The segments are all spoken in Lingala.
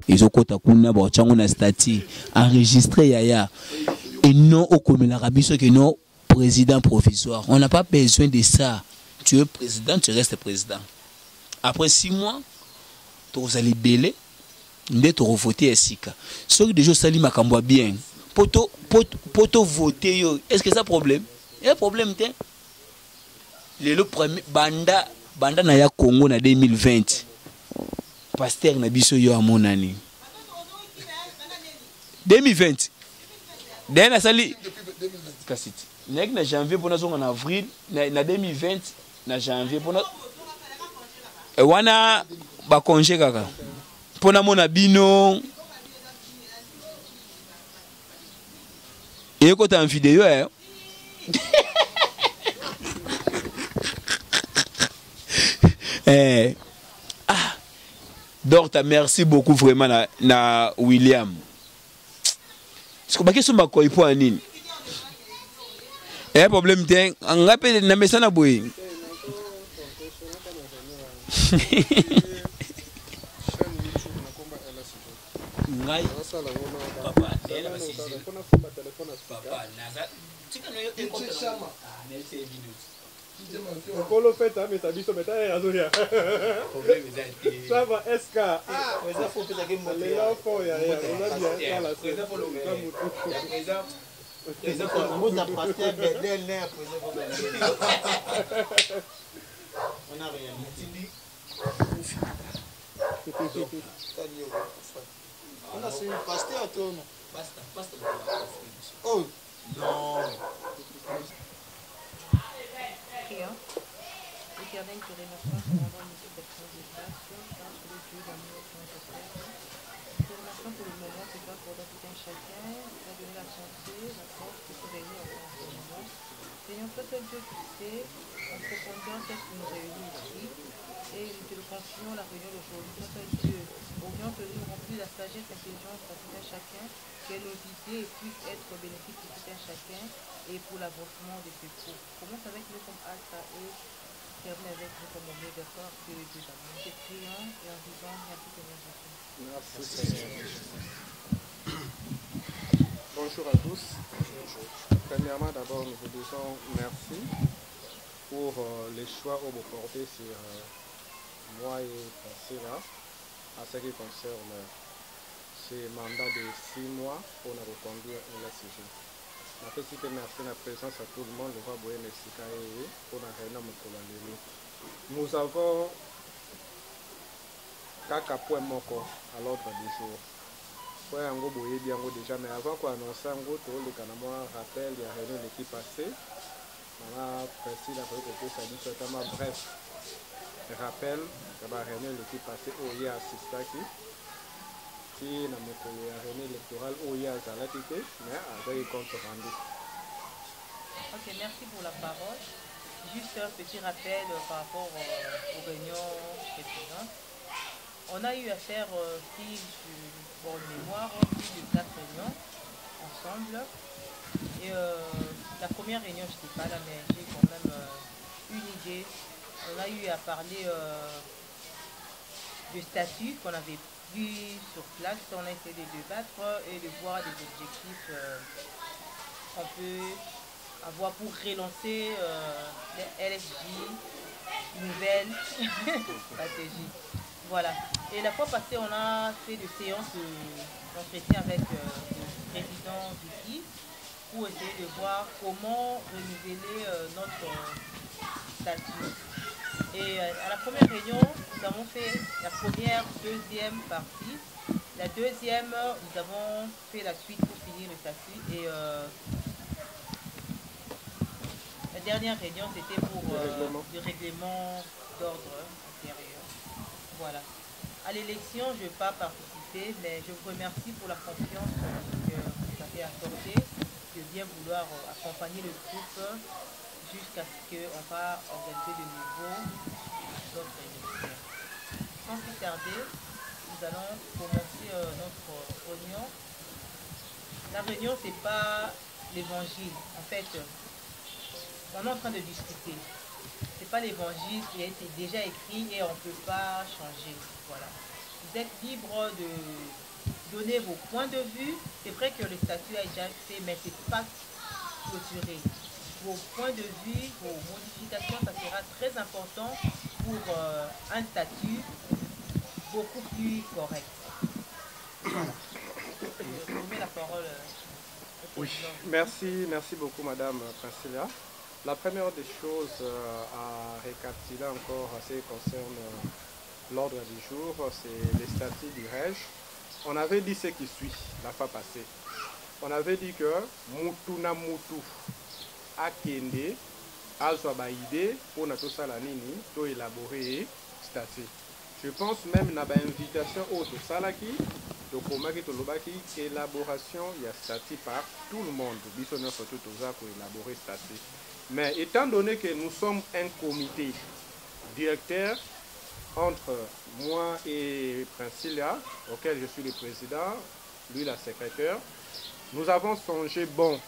Ils ont kotakuna ba chango na statut enregistré yaya et non au commun l'Arabie que non président provisoire. On n'a pas besoin de ça. Tu es président, tu restes président. Après 6 mois, tu vas libérer, tu vas voter Sika. Ceux qui déjà sali makambo bien. Poto voter est-ce que ça problème? Il y a un problème tiens. Le premier banda na ya Congo na 2020. Pasteur na biso yo a mon année. 2020. Dernier sali Kasiti. Nek na janvier pour nous en avril, na 2020 na janvier pour nous. Et wana ba congé kaka. Pour na mona bino. Et quand tu as une vidéo hein. Donc merci beaucoup vraiment na William. Est-ce que ba question ba koy point nini? Un problème tien, on rappelle na mesa na boy. Ngai papa dela basi papa naza tika no yo ekoma merci minutes. Kolo fait mais ça biso meta ya zoria. Problème est ça va SK. Ça faut peut-être que les enfants ya on a bien la ça pour le présent. On a rien. On a suivi pasteur à toi, non? Pasteur. Oh non. Prions. Éternel, te remercions pour avoir une protection de grâce, grâce pour le Dieu d'amour qui nous offert. Te remercions pour le moment que toi pour tout un chacun, pour donner la santé, la force de se réunir en communion. Seigneur, toi seul Dieu qui sais, en profondeur, qu'est-ce qui nous réunit ici. Et nous te le confions la réunion d'aujourd'hui. Toi seul Dieu, oriente nous remplir la sagesse, l'intelligence pour tout un chacun, que nos idées puissent être bénéfiques pour tout un chacun et pour l'avancement de ce cours. Commence avec nous comme Alpha et termine avec nous comme Oméga, d'accord, que Dieu d'amour. Nous te prions et en disant merci Seigneur Jésus. Merci Seigneur. Bonjour à tous. Premièrement, d'abord, nous vous disons merci pour les choix que vous portez sur moi et Pasira à ce qui concerne ce mandat de 6 mois pour nous reconduire la saison. Je peux merci la présence à tout le monde. Nous avons 4 points à l'ordre du jour. Point yango boye biango déjà mais avant qu'on annonce yango to le kanamo rappel ya réunion l'équipe passée. Mama précise la fois que ça dit totalement bref. Rappel que la réunion l'équipe passée au ya assistaki. Qui na mokolo ya réunion électorale au ya zalaki te mais avec compte rendu. Ok, merci pour la parole. Juste un petit rappel par rapport aux réunions précédentes. On a eu à faire, si je bonne mémoire, plus de 4 réunions ensemble. Et la première réunion, je n'étais pas là, mais j'ai quand même une idée. On a eu à parler de statut qu'on avait vu sur place. On a essayé de débattre et de voir des objectifs qu'on peut avoir pour relancer les LSJ, nouvelle stratégie. Voilà. Et la fois passée, on a fait des séances d'entretien avec le président Vicky pour essayer de voir comment renouveler notre statut. Et à la première réunion, nous avons fait la première, deuxième partie. La deuxième, nous avons fait la suite pour finir le statut. Et la dernière réunion, c'était pour le règlement d'ordre intérieur. Voilà. À l'élection, je ne vais pas participer, mais je vous remercie pour la confiance que vous avez accordée, de bien vouloir accompagner le groupe jusqu'à ce qu'on va organiser de nouveau d'autres élections. Sans plus tarder, nous allons commencer notre réunion. La réunion, ce n'est pas l'évangile. En fait, on est en train de discuter. Ce n'est pas l'évangile qui a été déjà écrit et on ne peut pas changer. Voilà. Vous êtes libre de donner vos points de vue. C'est vrai que le statut a déjà fait, mais ce n'est pas clôturé. Vos points de vue, vos modifications, ça sera très important pour un statut beaucoup plus correct. Voilà. Je remets la parole au Oui, président. merci beaucoup Madame Priscilla. La première des choses à récapituler encore en ce qui concerne l'ordre du jour, c'est les statuts du REG. On avait dit ce qui suit la fois passée. On avait dit que Mutuna Mutu Akende azwa ba idée pour na tosala nini to élaborer statut. Je pense même na ba invitation au to salaki to komaki to lobaki élaboration ya statut par tout le monde. Biso na surtout toza pour élaborer statut. Mais étant donné que nous sommes un comité directeur entre moi et Princilia, auquel je suis le président, lui la secrétaire, nous avons songé bon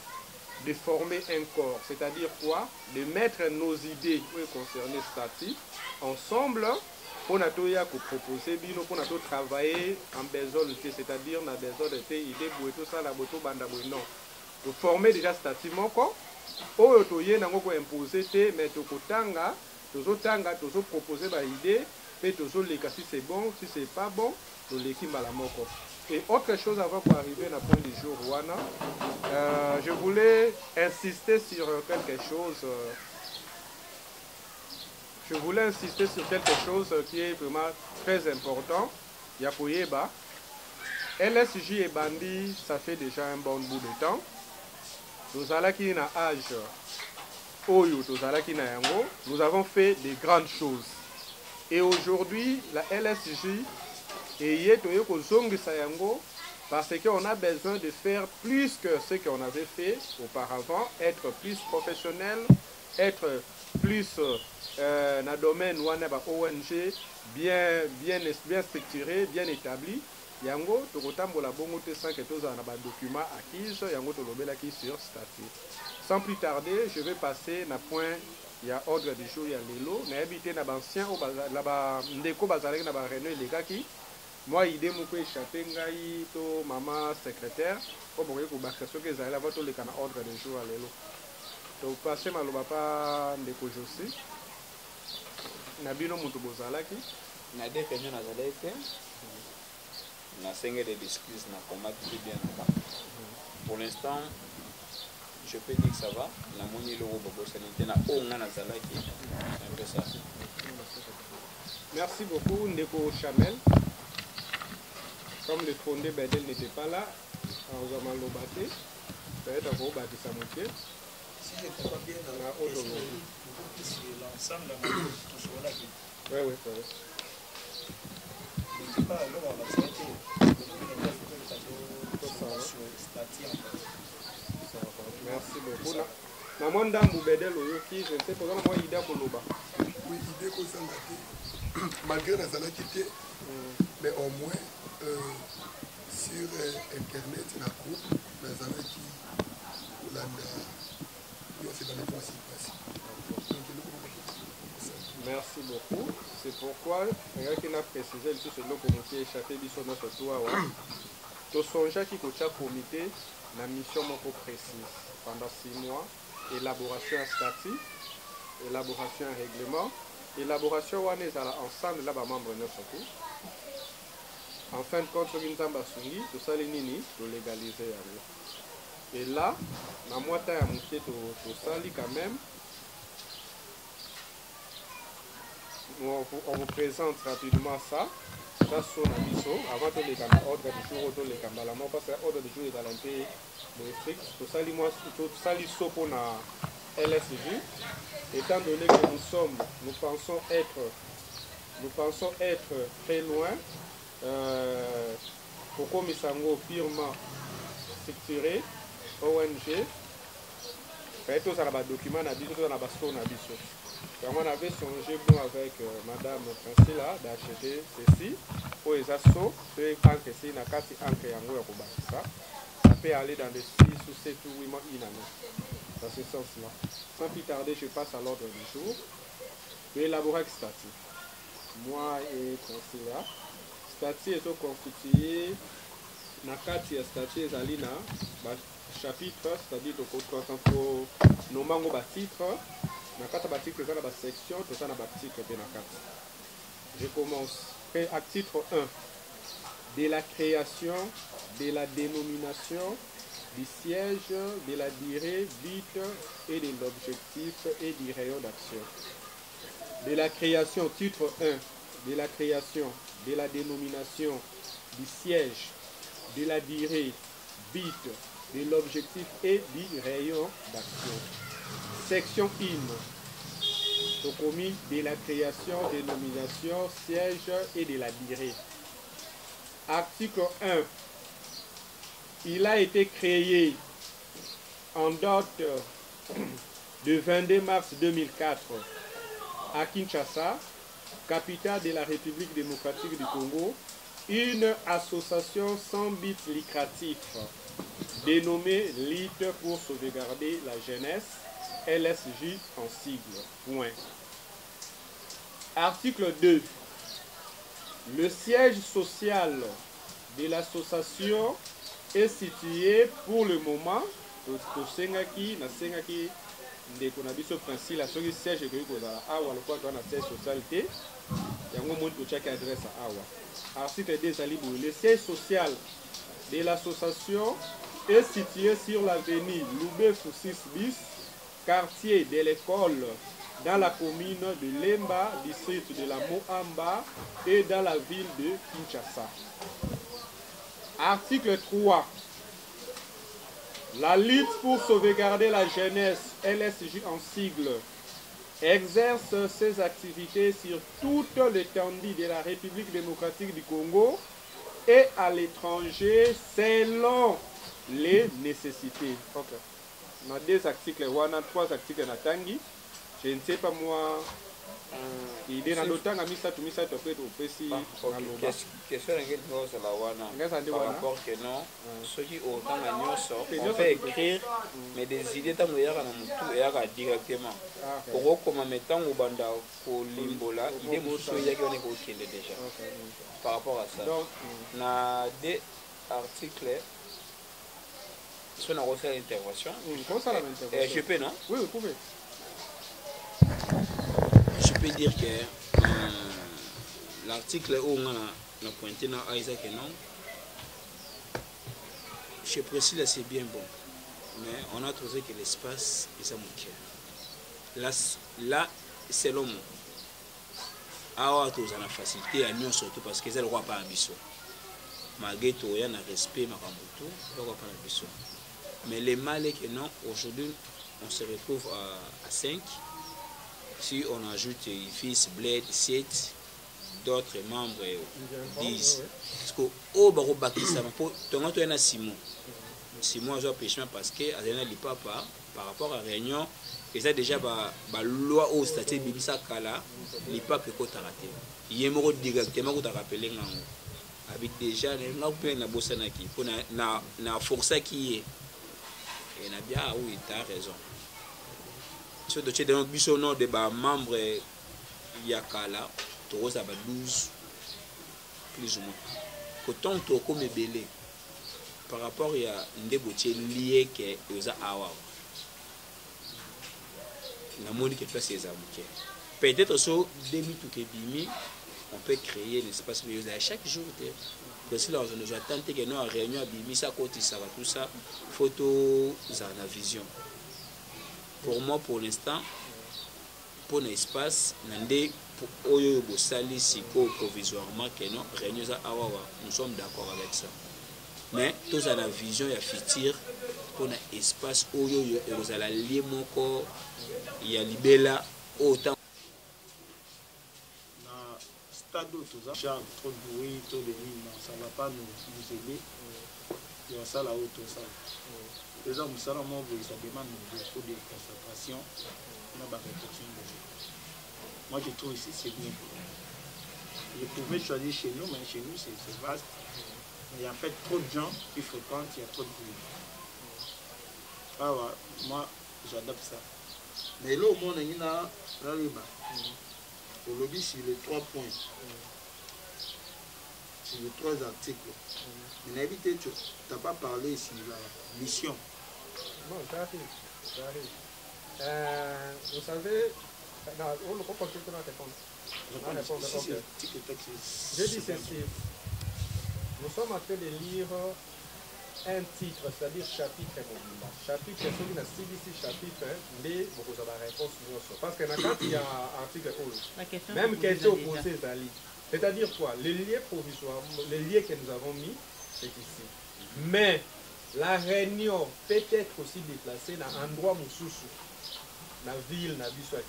de former un corps, c'est-à-dire quoi? De mettre nos idées concernant le statut ensemble pour nous proposer, pour nous travailler en besoin de c'est-à-dire dans besoin de idées pour tout ça, la boto banda non. Pour former déjà statut moko, oyo toye nango ko imposer te, mais tokotanga, tozotanga, proposer ba idée, mais tozoleka si c'est bon, si c'est pas bon, toleki mbala moko. Et autre chose avant qu'on arrive à la point du jour, Wana, je voulais insister sur quelque chose. Je voulais insister sur quelque chose qui est vraiment très important. Yakoyeba, LSJ et Bandi, ça fait déjà un bon bout de temps. Nous allons qui na âge, Oyo, nous avons fait des grandes choses. Et aujourd'hui, la LSJ et parce qu'on a besoin de faire plus que ce qu'on avait fait auparavant, être plus professionnel, être plus dans le domaine ONG, bien structuré, bien établi. Yango, tokotambola bongo te sans que tous en a document acquis, yango tolobela qui sur statut. Sans plus tarder, je vais passer na point. Il y a ordre du jour, il y a l'élo. Mais habité na ancien là-bas, ndeko bazalaki na ba réunion legaki. Moi, idée moko échappé ngai to maman secrétaire. Pour boye ko ba question que zala va to le kana ordre du jour à l'élo. To passer maloba pa ndeko Josi. Na bino mutu bozalaki. Na des réunions na zalete. Na senge des excuses na combat très bien là-bas. Pour l'instant, je peux dire que ça va. La monnaie l'euro bobo sanité na onga na zalaki. C'est un peu ça. Merci beaucoup Ndeko Chamel. Comme le fondé Bedel n'était pas là, on a mal lobaté. Peut-être qu'on va bâtir sa moitié. Si je n'étais pas bien dans la haute, c'est l'ensemble de la vie. Oui. Je ne sais pas, alors on va se merci beaucoup. Na moi ndambu Bedel oyoki, je ne sais pas comment il a koloba. Oui, idée qu'on s'en a dit, malgré la zala quitté, mais au moins sur internet, il y a un groupe, la zala qui merci beaucoup. C'est pourquoi, regarde qu'il a précisé tout ce que le comité échappé sur notre toit. Tout songe qui coach un comité, la mission beaucoup précise pendant 6 mois, élaboration à statut, élaboration à règlement, élaboration où on est ensemble là-bas membres surtout. En fin de compte, tout ça les nini, tout légaliser. Et là, la moitié à moitié tout ça quand même. On vous présente rapidement ça. Ça son abisso. Avant de les ordre du jour, de les cambalama, parce que l'ordre du jour est dans l'entrée de strict. Tout ça, tout ça, pour la LSJ. Étant donné que nous pensons être très loin. Pourquoi Misango purement structuré, ONG, tout ça, le document, on avait songé bon avec Madame Priscilla d'acheter ceci pour les assos, ça peut aller dans les 6 ou 7 ou 8 mois dans ce sens-là. Sans plus tarder, je passe à l'ordre du jour. Je vais élaborer un statut. Moi et Priscilla, statut est constitué na kati ya statut ezali na chapitre, c'est-à-dire toko nomango ba titre na kati ba titre eza na ba section toza na ba titre pe na kati. Je commence. Titre 1. De la création, de la dénomination, du siège, de la durée, but et de l'objectif et du rayon d'action. De la création, titre 1. De la création, de la dénomination, du siège, de la durée, but, de l'objectif et du rayon d'action. Section 1. Commis de la création, dénomination, siège et de la durée. Article 1. Il a été créé en date de 22 mars 2004 à Kinshasa, capitale de la République démocratique du Congo, une association sans but lucratif dénommée Lutte pour sauvegarder la jeunesse, LSJ en sigle. Point. Article 2. Le siège social de l'association est situé pour le moment au Sengaki, na Sengaki, ndeko na biso principe la soki siège ekoki kozala awa lokola toza na siège social te yango moni totiaki adresse awa. Article 2 ezali boye. Le siège social de l'association est situé sur l'avenue Loubefu 6 bis, quartier de l'école, dans la commune de Lemba, district de la Moamba et dans la ville de Kinshasa. Article 3. La lutte pour sauvegarder la jeunesse, LSJ en sigle, exerce ses activités sur toute l'étendue de la République démocratique du Congo et à l'étranger selon les nécessités. Okay. On a deux articles, on a trois articles na tangi. Je ne sais pas moi. Il est dans l'automne, à Misa to Misa to fait au Pessi. Question à la wana. Par rapport que non, ceux qui ont autant à Nyonso, on peut écrire, mais des idées tant qu'il y a tout et directement. Pour comment mettant au banda au limbola, il est beaucoup il y a qui est déjà. Par rapport à ça, on a des articles. Si on a refait l'intervention, je peux, non? Oui, vous pouvez. Je peux dire que l'article où on a pointé dans Isaac et non, chez Priscilla c'est bien bon, mais on a trouvé que l'espace est à manquer. Là, c'est l'homme. Ah, tu as la facilité à nous surtout parce que c'est le roi par ambition. Malgré tout, il y a un respect, le roi par ambition. Mais le mal est que non, aujourd'hui, on se retrouve à 5. Si on ajoute fils, bled, 7, d'autres membres 10. Parce que au baro bakisa, ton tu es 6 mois. 6 mois, j'ai péché parce que Azena Lipapa, par rapport à la réunion, et ça déjà la loi au statut Bibisa Kala, Lipapa peut raté. Il y a un mot directement que tu as rappelé. Avec déjà, on a pu na bosanaki pour na force qui est. Et na bien oui, tu as raison. Sur le dossier de notre de membres Yakala, tu as 12 plus ou moins. Quand tu as comme belé par rapport à des boutiques liées que aux awa. La monnaie qui fait ces amours. Peut-être sur 2000 ou 2000, on peut créer un espace à chaque jour. Parce que là, on a tenté que nous en réunion à Bimi, ça côté ça va tout ça, photo, ça a la vision. Pour moi, pour l'instant, pour l'espace, nous sommes provisoirement que nous réunion à Awawa. Nous sommes d'accord avec ça. Mais tous à la vision et à futur pour l'espace où vous allez lier mon corps, il y a libella autant. Stade où tout ça, trop de bruit, trop de lignes, ça ne va pas nous aider. Il y a ça là-haut, tout ça. Les hommes, ça demande beaucoup de concentration. On a pas moi, je trouve ici, c'est bien. Je pouvais choisir chez nous, mais chez nous, c'est vaste. Mais il y a en fait trop de gens qui fréquentent, il y a trop de bruit. Ah ouais, moi, j'adapte ça. Mais là, au monde, il y a le lobby sur les 3 points. sur les 3 articles. Mais n'habité, tu n'as pas parlé sur la mission. Bon, j'arrive. Vous savez, on ne peut pas continuer à répondre. J'ai dit ceci. Nous sommes en train de lire un titre, c'est-à-dire chapitre mobile. Chapitre, c'est celui qui a CBC chapitre, mais beaucoup de réponses. Parce que quand il y a un article, même question posée, c'est-à-dire quoi? Les lieux provisoires, les lieux que nous avons mis, c'est ici. Mais la réunion peut être aussi déplacée dans un endroit moussoussou. Dans la ville, dans la ville, dans le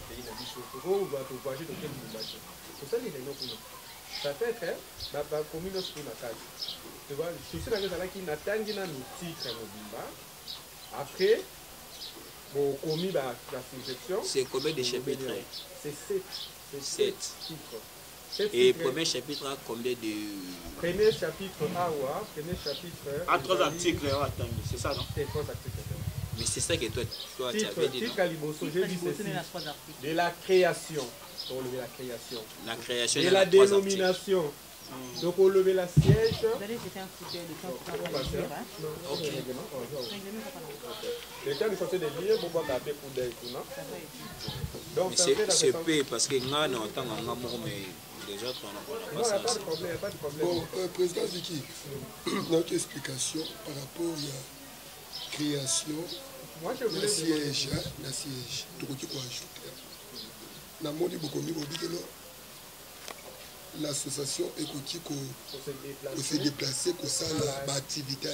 pays, dans la ville, on va voyager dans quel monde. C'est ça les réunions pour nous. Ça peut être la commune de la tu vois, je suis dans le qui n'attend un titre mobile. Après, bon, commis la suggestion. C'est combien de chapitres? C'est 7 titres. Et premier chapitre a combien de... Premier chapitre premier chapitre... À 3 articles, c'est ça, non? C'est 3 articles. Mais c'est ça que toi tu avais dit, non? De la création. On lever la création. La création de la dénomination. Donc on lever la siège. Vous allez jeter un coup d'œil le temps de lire, hein? Ok. Le temps de sortir de lire, pourquoi taper coup d'œil, non? Donc c'est peu parce que nous on entend mais les autres on n'a pas ça. Non, il n'y a pas de problème, Bon, président Ziki, notre explication par rapport à la création, la siège, tout ce qu'on ajouter. Dans le monde, l'association est pour se déplacer, pour ça, l'activité.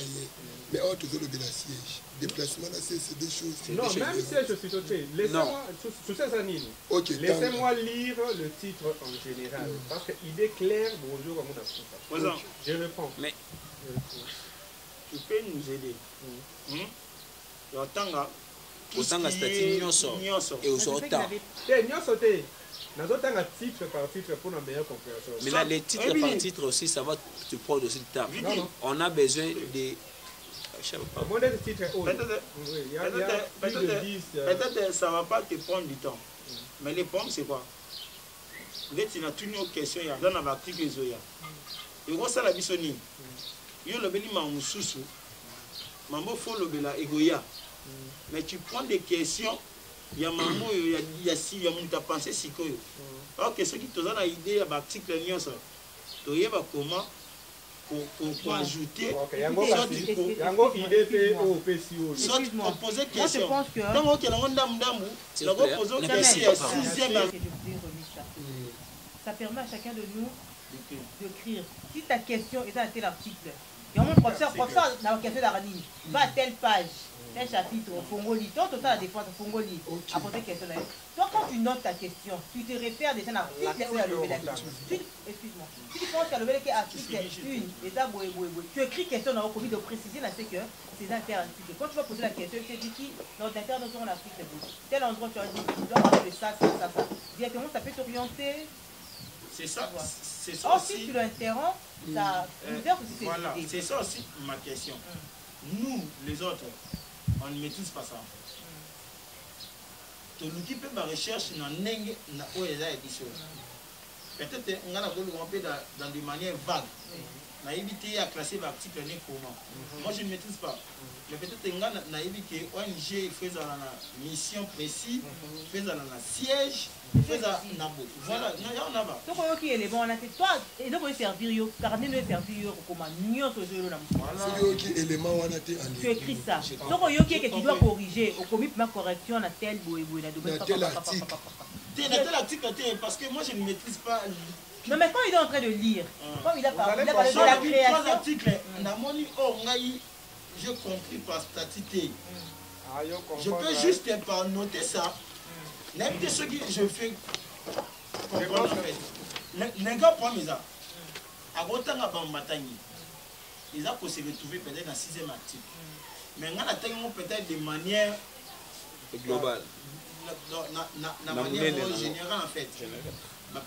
Mais autre chose, le siège. Déplacement, c'est des choses. Non, même siège, je suis doté. Laissez-moi lire le titre en général. Parce qu'il est clair, bonjour à mon association. Je réponds. Mais tu peux nous aider. Autant statut nyonso et aux autres. Titre par titre pour une meilleure compréhension. Mais là, les titres par titre aussi, ça va te prendre aussi le temps. On a besoin de... Je sais pas. Peut-être ça ne va pas te prendre du temps. Mais les pommes, c'est quoi? Dès que tu as toutes nos questions, il y a dans l'article. Et on ça la bisoni. Il y a le béni mamoussou. Maman faut le béla égoïa. Mais tu prends des questions. Il y a maman, il y a si, il y a mon ta pensée si quoi. Alors que ceux qui te donnent l'idée à l'article lien ça. Tu y vas comment pour ajouter. Il y a une idée au PCO. Soit poser question. Moi je pense que. Non, ok, la question. Ça permet à chacun de nous d'écrire. Si ta question est à tel article, il y a mon professeur dans la question d'Arani, va à telle page. Un chapitre au Fongoli, toi, tu as la défense au Fongoli, à poser question là. Toi, quand tu notes ta question, tu te réfères déjà à l'article où il y a levé la question. Excuse-moi. Si tu penses qu'il y a levé la article 1, et ça, tu écris question dans le comité de préciser là, c'est que c'est inter-articles. Quand tu vas poser la question, tu dis qui, dans l'intervention de l'article, tel endroit tu as dit, tu dois parler de ça. Directement, ça peut t'orienter. C'est ça. C'est ça aussi. Si tu l'interromps, ça aussi voilà, c'est ça aussi ma question. Nous, les autres, on ne maîtrise pas ça. Tu nous qui peut ma recherche dans n'eng na oeza édition. Peut-être on a dans des manières vagues. On a évité à classer l'article comment. Moi je ne maîtrise pas. Mais peut-être on a évité ONG faisant la mission précise, faisant la siège, faisant nabo. Voilà, on a pas. Donc ok, les bons on a fait toi et donc on servir car nous servir comment nous on se là. C'est qui élément on a été. Tu écris ça. Donc ok que tu dois corriger au commis ma correction à tel boy la domaine tel article. Tel article parce que moi je ne maîtrise pas. Non mais quand il est en train de lire, quand il a parlé de la création. 3 articles, j'ai compris par statistique. Je peux juste pas noter ça. Même de ceux qui je fais comprendre en fait. Les gars prennent ça. À Gotanga Bambatani, ils ont se retrouver peut-être dans 6e article. Mais on a peut-être de manière globale. La manière générale en fait.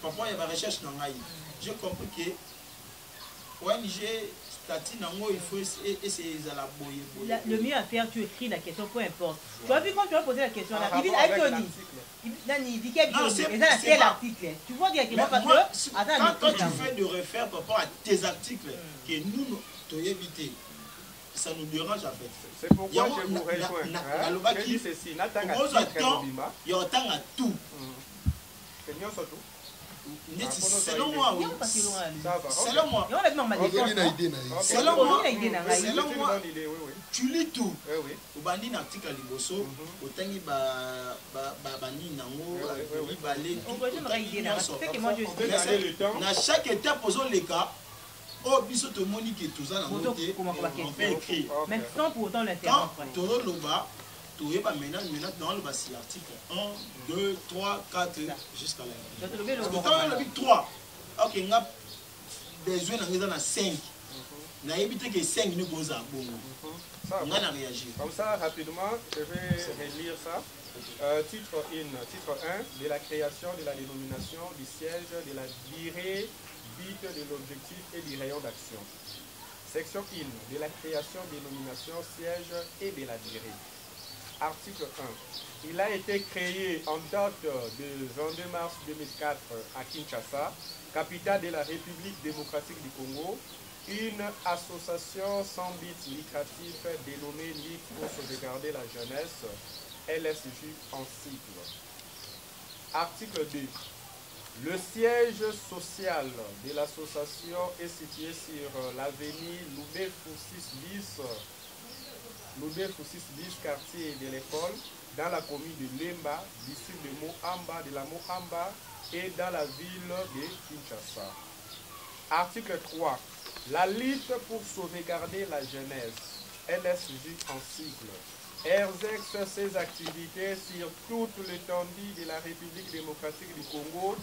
Parfois il y a des recherches dans l'AI. J'ai compris que ONG statut nango il faut essayer à la boye. Le mieux à faire, tu écris la question, peu importe. Tu as vu quand tu as posé la question là, il dit avec Tony. Il dit quel article. Tu vois directement parce que quand tu fais de refaire par rapport à tes articles que nous t'as évité. Ça nous dérange en fait. C'est pourquoi je vous rejoins. Je dis ceci, il y a autant à tout. Selon moi, oui. Selon moi. Selon moi, tu lis tout. Au bandi l'article à Liboso, au tangi bani nango, balé, dans chaque étape, posons les cas. Oh, biso to moni que tout ça on fait écrire. Mais sans pour autant l'interrompre. Quand tu loba, tu es pas maintenant dans le bas l'article 1, 2, 3, 4 jusqu'à la fin. Parce que quand on a vu 3, ok, on a besoin d'en 5. On a évité que 5 nous posent à bon. On a réagi. Comme ça, rapidement, je vais relire ça. Titre 1 de la création de la dénomination du siège de la durée de l'objectif et du rayon d'action. Section 1 de la création, dénomination, siège et de la durée. Article 1. Il a été créé en date de 22 mars 2004 à Kinshasa, capitale de la République démocratique du Congo, une association sans but lucratif dénommée Ligue pour sauvegarder la jeunesse, LSJ en sigle. Article 2. Le siège social de l'association est situé sur l'avenue Loubet-Foussis bis, quartier de l'école, dans la commune de Lemba, district de la Mohamba et dans la ville de Kinshasa. Article 3. La lutte pour sauvegarder la jeunesse, LSJ en sigle, exerce ses activités sur toute l'étendue de la République démocratique du Congo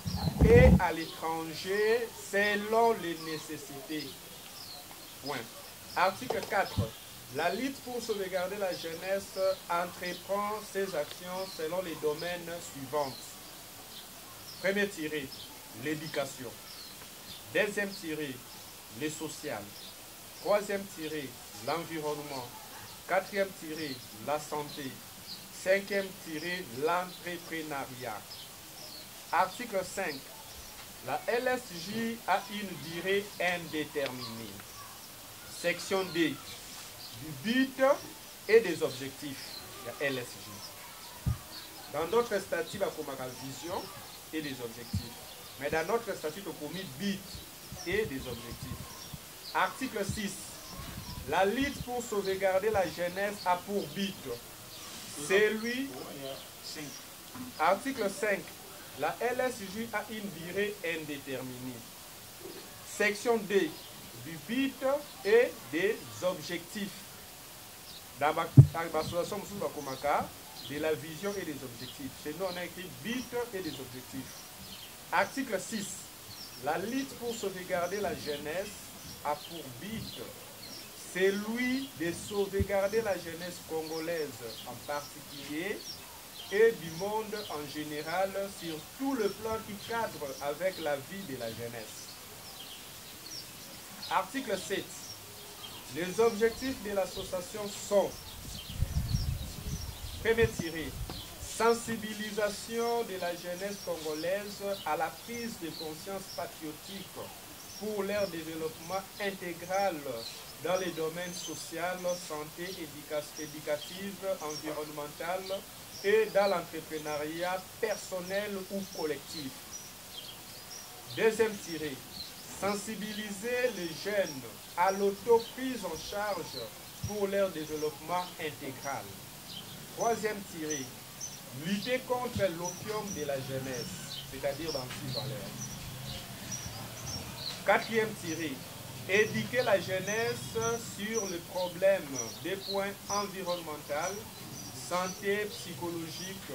et à l'étranger selon les nécessités. Point. Article 4. La lutte pour sauvegarder la jeunesse entreprend ses actions selon les domaines suivants. Premier tiré, l'éducation. Deuxième tiré, le social. Troisième tiré, l'environnement. Quatrième tiré, la santé. Cinquième tiré, l'entrepreneuriat. Article 5. La LSJ a une durée indéterminée. Section D. Du but et des objectifs. La LSJ. Dans notre statut, il y a une vision et des objectifs. Mais dans notre statut, il y a un but et des objectifs. Article 6. La lutte pour sauvegarder la jeunesse a pour but celui. Article 5. La LSJ a une durée indéterminée. Section D. Du but et des objectifs. Dans l'association de la vision et des objectifs. Chez nous, on a écrit but et des objectifs. Article 6. La lutte pour sauvegarder la jeunesse a pour but celui de sauvegarder la jeunesse congolaise en particulier et du monde en général sur tout le plan qui cadre avec la vie de la jeunesse. Article 7. Les objectifs de l'association sont: premier tiré, sensibilisation de la jeunesse congolaise à la prise de conscience patriotique pour leur développement intégral dans les domaines social, santé, éducative, environnemental et dans l'entrepreneuriat personnel ou collectif. Deuxième tiré, sensibiliser les jeunes à l'autoprise en charge pour leur développement intégral. Troisième tiré, lutter contre l'opium de la jeunesse, c'est-à-dire l'antivaleur. Quatrième tiré, éduquer la jeunesse sur le problème des points environnementaux, santé, psychologique,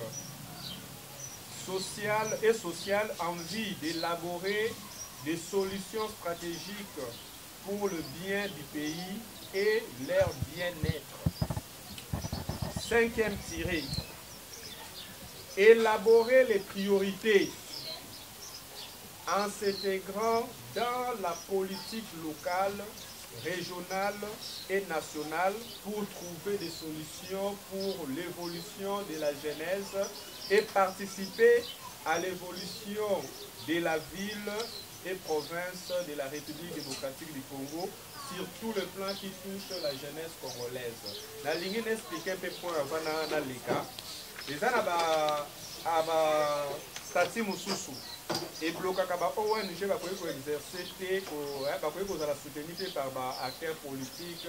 sociale en vue d'élaborer des solutions stratégiques pour le bien du pays et leur bien-être. Cinquième tiré, élaborer les priorités en s'intégrant dans la politique locale régionales et nationales pour trouver des solutions pour l'évolution de la jeunesse et participer à l'évolution de la ville et province de la République démocratique du Congo sur tout le plan qui touche la jeunesse congolaise. La ligne explique un peu pour avoir dans les cas. Les gens ont statut mususu et bloqué kaba ONG va pouvoir exercer va pouvoir soutenir par acteurs politiques,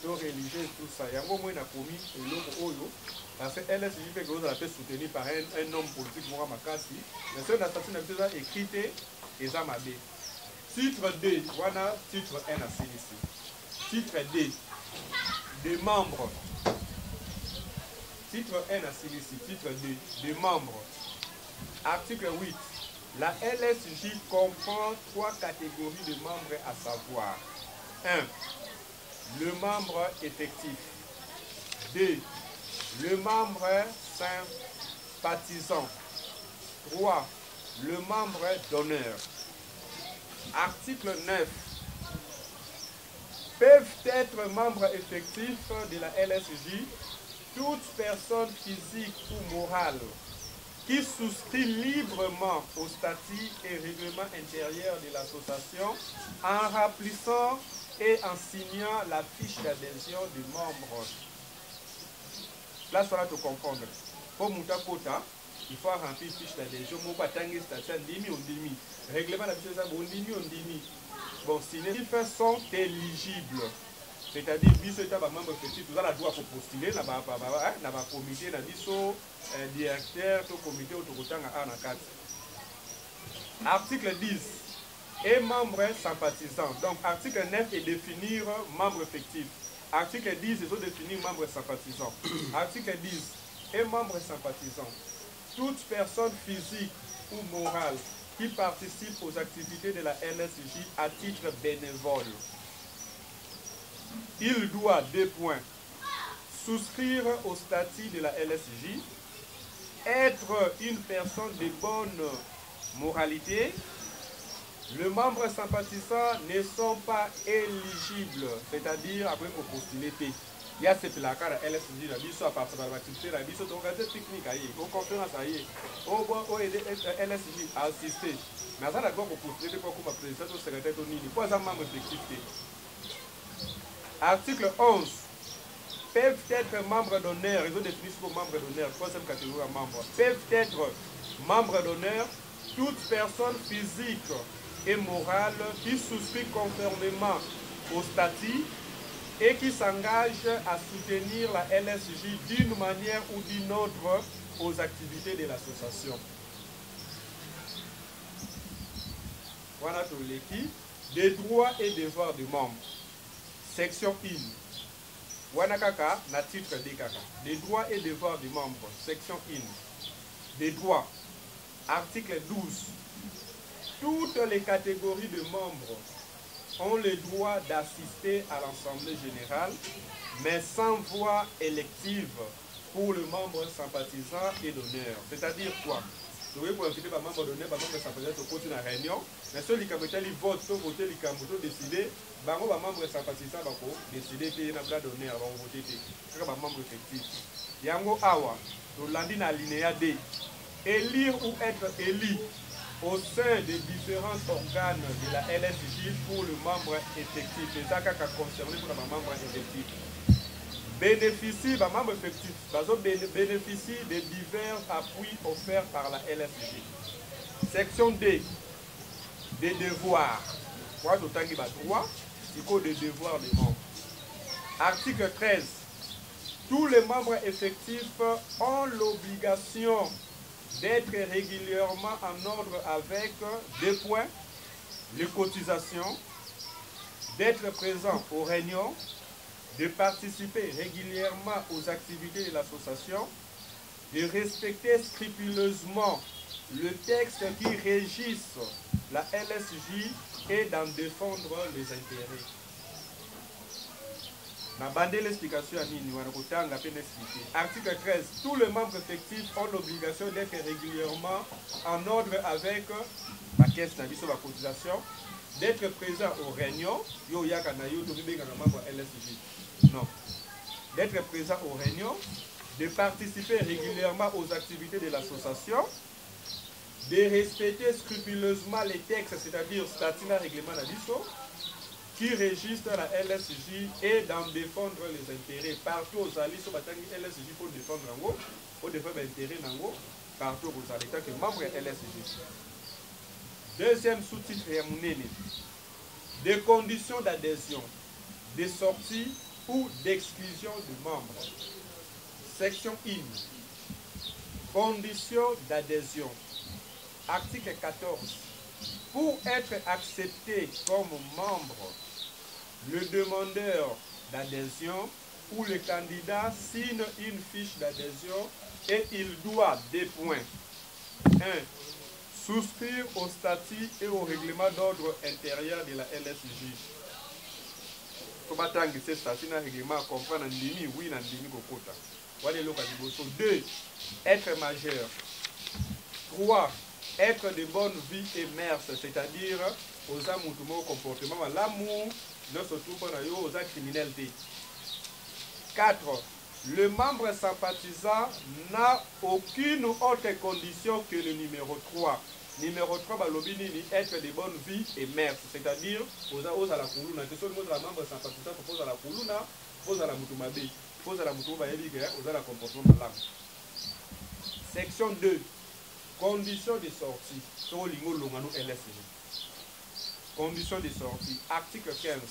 religieux tout ça. Il y a un moment où commis l'autre parce que LSJ fait que la fait soutenir par un homme politique Moura Makasi. Mais c'est un statut n'a écrit et Zamabé. Titre 2, voilà titre 1 à CDC. Titre 2, des membres. Titre 1 à CDC. Titre 2, des membres. Article 8. La LSJ comprend 3 catégories de membres à savoir 1. Le membre effectif. 2. Le membre sympathisant. 3. Le membre d'honneur. Article 9. Peuvent être membres effectifs de la LSJ toute personne physique ou morale qui souscrit librement au statut et règlement intérieur de l'association en remplissant et en signant la fiche d'adhésion du membre. Là, ça va te comprendre. Pour Moutakota, il faut remplir fiche d'adhésion. Mon patangue statut ndimi on dimi. Règlement d'adhésion on dimi on dimi. Bon, si les faits sont éligibles, c'est-à-dire biso est un membre effectif, vous avez le droit pour postuler dans le comité, dans le directeur, le comité autoroutine à Anakat. Article 10 est membre sympathisant. Donc, article 9 est définir membre effectif. Article 10 est définir membre sympathisant. Article 10 est membre sympathisant. Toute personne physique ou morale qui participe aux activités de la LSJ à titre bénévole. Il doit, 2 points, souscrire au statut de la LSJ, être une personne de bonne moralité. Les membres sympathisants ne sont pas éligibles, c'est-à-dire après pour postuler. Il y a ces placards à LSJ, la mission à partir de l'activité, la mission donc c'est technique, aux conférences, au LSJ à assister. Mais ça d'abord pour postuler, pour comme président ou secrétaire de l'ONU, pas un membre effectif. Article 11. Peuvent être membres d'honneur, ils ont défini pour membres d'honneur, 3e catégorie de membres. Peuvent être membres d'honneur toute personne physique et morale qui souscrit conformément au statut et qui s'engage à soutenir la LSJ d'une manière ou d'une autre aux activités de l'association. Voilà tout l'équipe. Des droits et devoirs du membre. Section 1. Wanakaka, na titre des kaka. Des droits et devoirs du membre. Section 1. Des droits. Article 12. Toutes les catégories de membres ont le droit d'assister à l'Assemblée générale, mais sans voix élective pour le membre sympathisant et d'honneur. C'est-à-dire quoi? Vous pouvez pour inviter par membre d'honneur, par membre sympathisant au côté de la réunion, mais ceux qui ont vote, ceux qui ont décidé, par membre sympathisant va décider qu'il y a un plat d'honneur, va voter. C'est un membre effectif. Yango Awa, nous l'avons dit dans l'alinéa D, élire ou être élu au sein des différents organes de la LSJ pour le membre effectif. C'est ça qui a concerné pour le membre effectif. Bénéficie, le membre effectif, bénéficie des divers appuis offerts par la LSJ. Section D, des devoirs. Quoi d'autant qu'il y a droit, il faut des devoirs des membres. Article 13. Tous les membres effectifs ont l'obligation d'être régulièrement en ordre avec 2 points, les cotisations, d'être présent aux réunions, de participer régulièrement aux activités de l'association, de respecter scrupuleusement le texte qui régisse la LSJ et d'en défendre les intérêts. Ma bande l'explication à Nini, Article 13. Tous les membres effectifs ont l'obligation d'être régulièrement en ordre avec la caisse de la cotisation, d'être présent aux réunions, yo yaka na yo to bibenga membre LSJ. Non. D'être présent aux réunions, de participer régulièrement aux activités de l'association, de respecter scrupuleusement les textes, c'est-à-dire statut règlement d'abisso, qui registre la LSJ et d'en défendre les intérêts partout aux alliés sur la LSJ pour défendre l'ango, pour défendre l'intérêt d'ango, partout aux alliés, tant que membre LSJ. Deuxième sous-titre, des conditions d'adhésion, de sortie ou d'exclusion du membre. Section 1. Conditions d'adhésion. Article 14. Pour être accepté comme membre, le demandeur d'adhésion ou le candidat signe une fiche d'adhésion et il doit, des points. 1. Souscrire au statut et au règlement d'ordre intérieur de la LSJ. Faut pas tant que ce statut et le règlement comprendre ndimi oui na ndimi kokota. Voilà le cas du 2. Être majeur. 3. Être de bonne vie et mœurs, c'est-à-dire aux amoutoumo comportement, l'amour ne se trouve pas aux actes criminels. 4. Le membre sympathisant n'a aucune autre condition que le numéro 3. Numéro 3, balobini, être de bonne vie et mœurs, c'est-à-dire aux à la Koulouna. Que ce soit le membre sympathisant propose à la Koulouna, pose à la Moutoumabé, pose à la Moutoumabé, aux à la comportement malade. Section 2. Conditions de sortie. Sur l'ingo longano LSJ. Conditions de sortie. Article 15.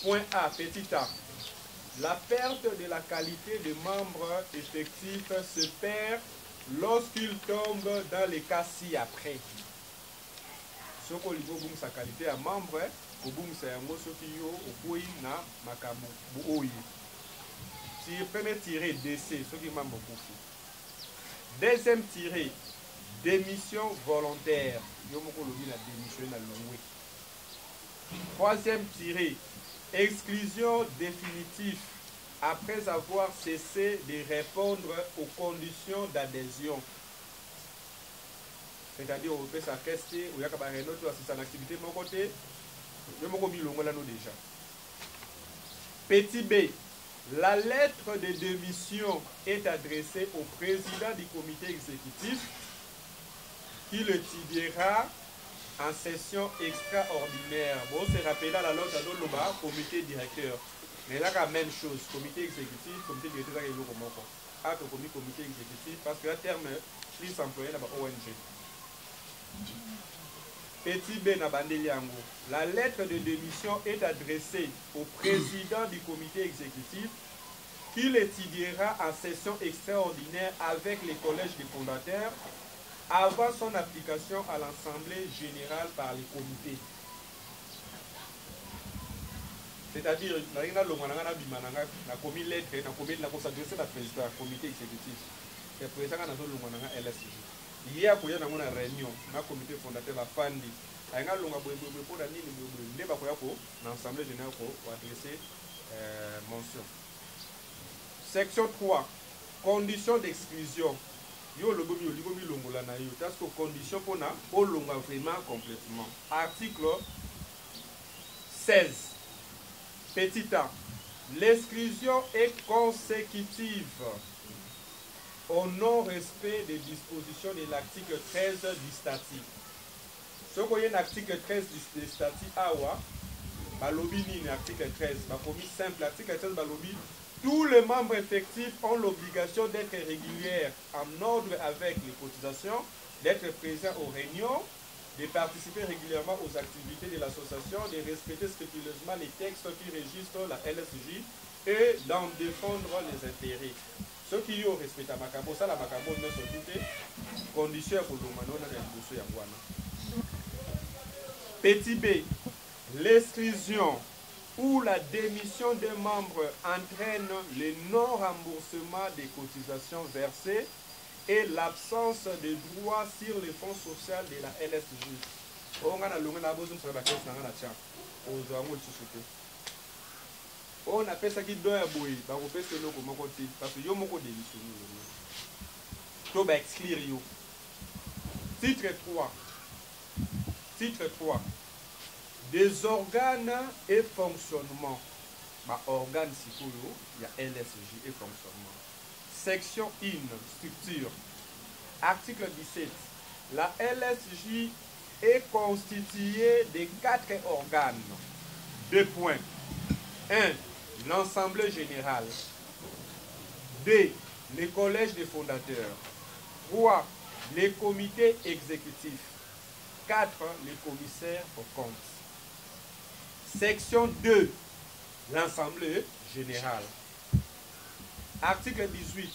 Point A, petit a. La perte de la qualité de membre effectif se perd lorsqu'il tombe dans les cas ci-après. Ce qu'on lui veut sa qualité à membre, au boum c'est un mot qui yo au boui na makabu bououi. Si premier tiré DC, ce qui m'a beaucoup. Deuxième tiré, démission volontaire. Yo moko lobi la démission na longwe. Troisième tiré, exclusion définitive après avoir cessé de répondre aux conditions d'adhésion. C'est-à-dire, on peut s'acquitter, ou il y a une autre activité de mon côté, je me déjà. Petit B, la lettre de démission est adressée au président du comité exécutif qui le tibiera en session extraordinaire. Bon, c'est rappelé dans la loi de l'OBA, comité directeur. Mais là, la même chose, comité exécutif, comité directeur, il y a le comité exécutif, parce que le terme plus employé dans la ONG. Petit B na bandeliango. La lettre de démission est adressée au président du comité exécutif qui l'étudiera en session extraordinaire avec les collèges des fondateurs avant son application à l'Assemblée générale par les comités. C'est-à-dire, na commis lettre, na commis la s'adresser à président du comité exécutif. Le président a un LSJ. Il y a une réunion, na comité fondateur la Fandi. Il y a l'Assemblée générale pour adresser mention. Section 3. Conditions d'exclusion. Yo le gomi longola na yo. Parce que condition pour na o longa vraiment complètement. Article 16. Petit a. L'exclusion est consécutive au non-respect des dispositions de l'article 13 du statut. Ce qu'on y a l'article 13 du statut AWA, balobi ni l'article 13, commis simple, l'article 13 balobi, tous les membres effectifs ont l'obligation d'être réguliers en ordre avec les cotisations, d'être présents aux réunions, de participer régulièrement aux activités de l'association, de respecter scrupuleusement les textes qui registrent la LSJ et d'en défendre les intérêts. Ceux qui ont respecté la Macabo, ça la Macabo ne se doutent, condition pour le mano dans le dossier Yangwana. Petit B, l'exclusion ou la démission des membres entraîne le non-remboursement des cotisations versées et l'absence de droits sur les fonds sociaux de la LSJ. On a on appelle ça qui doit abouir, parce que yo moko démissionné. To ba exclure yo. Titre 3. Titre 3. Des organes et fonctionnement. Organes sikoyo, il y a LSJ et fonctionnement. Section 1, structure. Article 17. La LSJ est constituée de 4 organes. 2 points. 1. L'Assemblée générale. 2. Les collèges des fondateurs. 3. Les comités exécutifs. 4. Les commissaires aux comptes. Section 2. L'Assemblée générale. Article 18.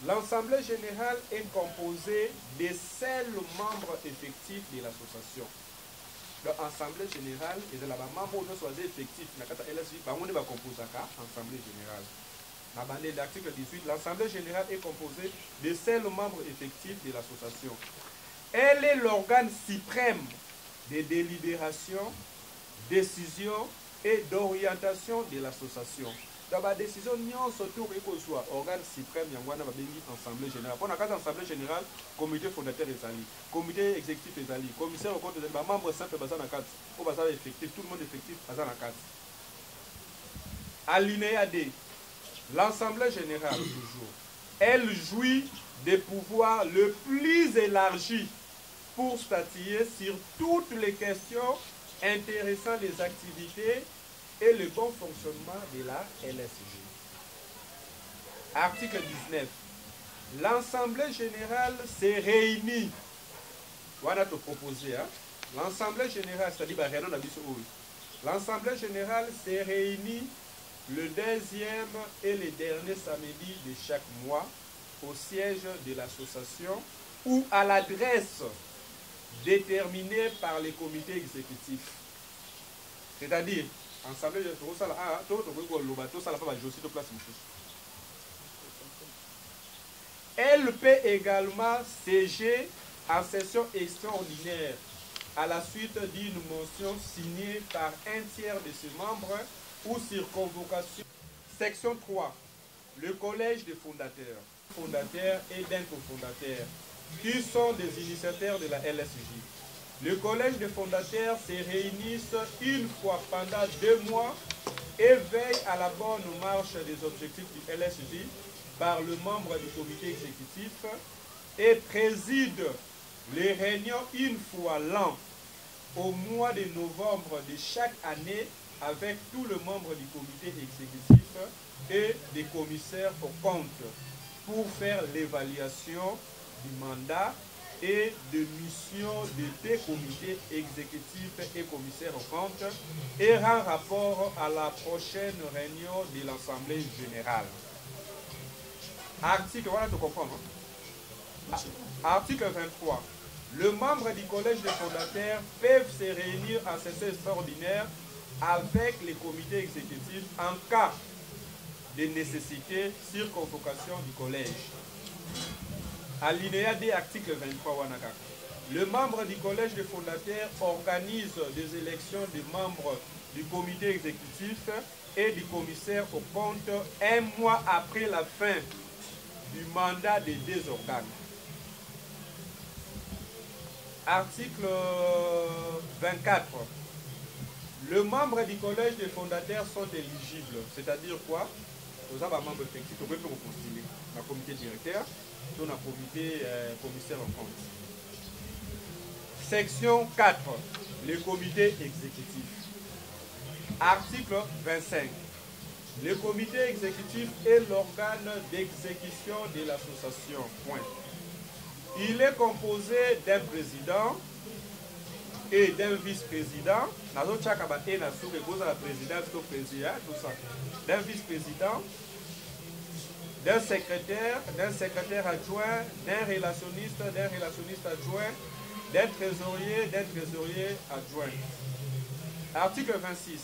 L'Assemblée générale est composée des seuls membres effectifs de l'association. L'Assemblée générale est de la membre de soit effectif. On va composer l'Assemblée générale. L'article 18, l'Assemblée générale est composée des seuls membres effectifs de l'association. Elle est l'organe suprême des délibérations, décisions et d'orientation de l'association. Dans la décision, surtout soit organe suprême, il y a une assemblée générale. Pour l'assemblée générale, comité fondateur est allé, comité exécutif est allé, commissaire au compte des membres simples basés dans la carte, pour basé effectif, tout le monde effectif basé dans la carte. Alinéa D. L'assemblée générale, toujours, elle jouit des pouvoirs le plus élargis pour statuer sur toutes les questions intéressant les activités et le bon fonctionnement de la LSJ. Article 19. L'Assemblée générale s'est réunie. On a te proposé. L'Assemblée générale, c'est-à-dire l'Assemblée générale s'est réunie le 2e et le dernier samedi de chaque mois au siège de l'association ou à l'adresse déterminée par les comités exécutifs. C'est-à-dire, Assemblée générale, elle peut également siéger en session extraordinaire à la suite d'une motion signée par un tiers de ses membres ou sur convocation. Section 3. Le collège des fondateurs. Fondateurs et d'un cofondateur qui sont des initiateurs de la LSJ. Le collège des fondateurs se réunissent une fois pendant 2 mois et veillent à la bonne marche des objectifs du LSJ par le membre du comité exécutif et président les réunions une fois l'an au mois de novembre de chaque année avec tous les membres du comité exécutif et des commissaires aux comptes pour faire l'évaluation du mandat et de mission des comités exécutifs et commissaires aux comptes et rend rapport à la prochaine réunion de l'Assemblée générale. Article, voilà, tu comprends, non? Article 23. Le membre du collège des fondateurs peuvent se réunir en session extraordinaire avec les comités exécutifs en cas de nécessité sur convocation du collège. Alinéa D, article 23, Wanaka. Le membre du collège des fondateurs organise des élections des membres du comité exécutif et du commissaire aux comptes 1 mois après la fin du mandat des 2 organes. Article 24. Les membres du collège des fondateurs sont éligibles. C'est-à-dire quoi? Nous avons un membre effectif, nous pouvons postuler dans le comité directeur, dans le comité commissaire en compte. Section 4. Le comité exécutif. Article 25. Le comité exécutif est l'organe d'exécution de l'association. Point. Il est composé d'un président et d'un vice-président. D'un vice-président, d'un secrétaire adjoint, d'un relationniste adjoint, d'un trésorier adjoint. Article 26.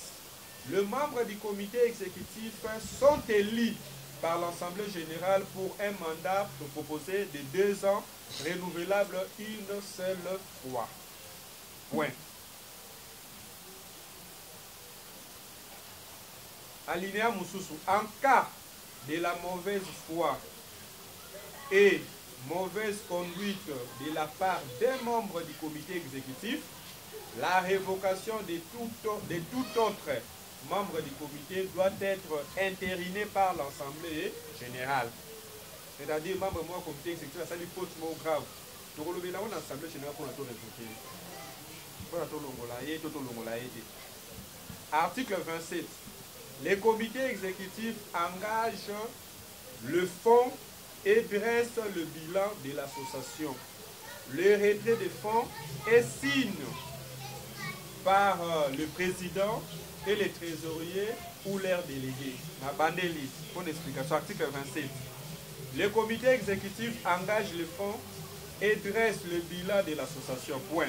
Les membres du comité exécutif sont élus par l'Assemblée générale pour un mandat proposé de 2 ans, renouvelable une seule fois. Point. Alinéa Moussousou. En cas de la mauvaise foi et mauvaise conduite de la part des membres du comité exécutif, la révocation de tout autre membre du comité doit être entérinée par l'Assemblée générale. C'est-à-dire, membre du comité exécutif, ça lui faute grave. Donc, on a l'Assemblée générale pour la Article 27. Les comités exécutifs engagent le fonds et dressent le bilan de l'association. Le retrait des fonds est signe par le président et les trésoriers ou leurs délégués. Ma bandeli, bonne explication. Article 27. Le comité exécutif engage le fonds et dresse le bilan de l'association. Point.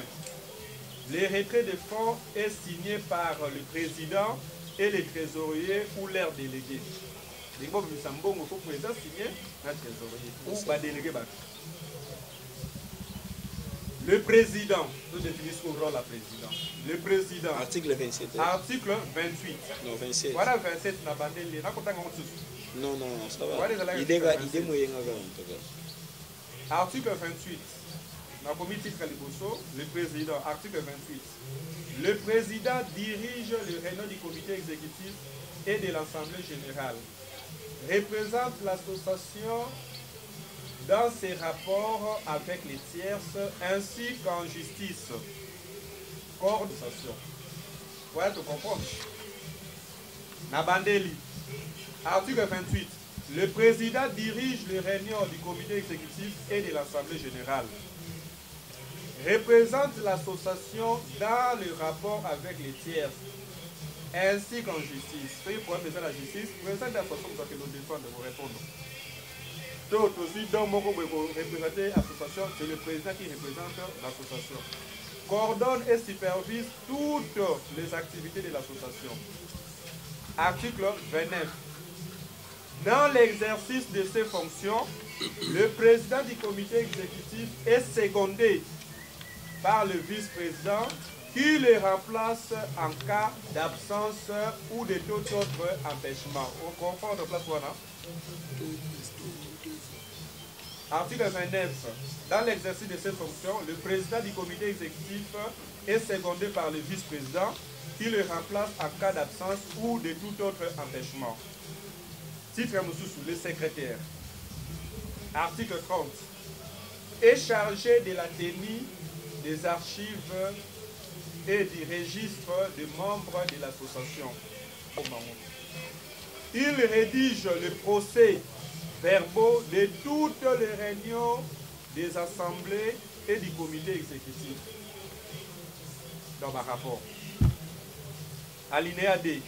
Le retrait des fonds est signé par le président et les trésoriers ou leurs délégués. Le président signé le trésorier ou le délégué. Le président, nous définissons le rôle de la présidence. Le président. Article 27. Article 28. Non, 27. Voilà 27. Non, non, ça va. Idée moyenne. Article 28. Le président, article 28. Le président dirige le réunion du comité exécutif et de l'Assemblée générale. Représente l'association dans ses rapports avec les tierces ainsi qu'en justice. Coordination. Voilà, tu comprends. Nabandeli. Article 28. Le président dirige les réunions du comité exécutif et de l'Assemblée générale. Représente l'association dans le rapport avec les tiers, ainsi qu'en justice. Soyez pour représenter la justice, présente l'association pour que nous défendons, vous répondre. Tout aussi, dans mon représenter l'association, c'est le président qui représente l'association. Coordonne et supervise toutes les activités de l'association. Article 29. Dans l'exercice de ses fonctions, le président du comité exécutif est secondé par le vice-président qui le remplace en cas d'absence ou de tout autre empêchement. On comprend de place voilà. Article 29. Dans l'exercice de ses fonctions, le président du comité exécutif est secondé par le vice-président qui le remplace en cas d'absence ou de tout autre empêchement. Titre sous le secrétaire. Article 30. Est chargé de la tenue des archives et du registre des membres de l'association. Il rédige le procès verbaux de toutes les réunions des assemblées et du comité exécutif. Dans ma rapport. Alinéa D.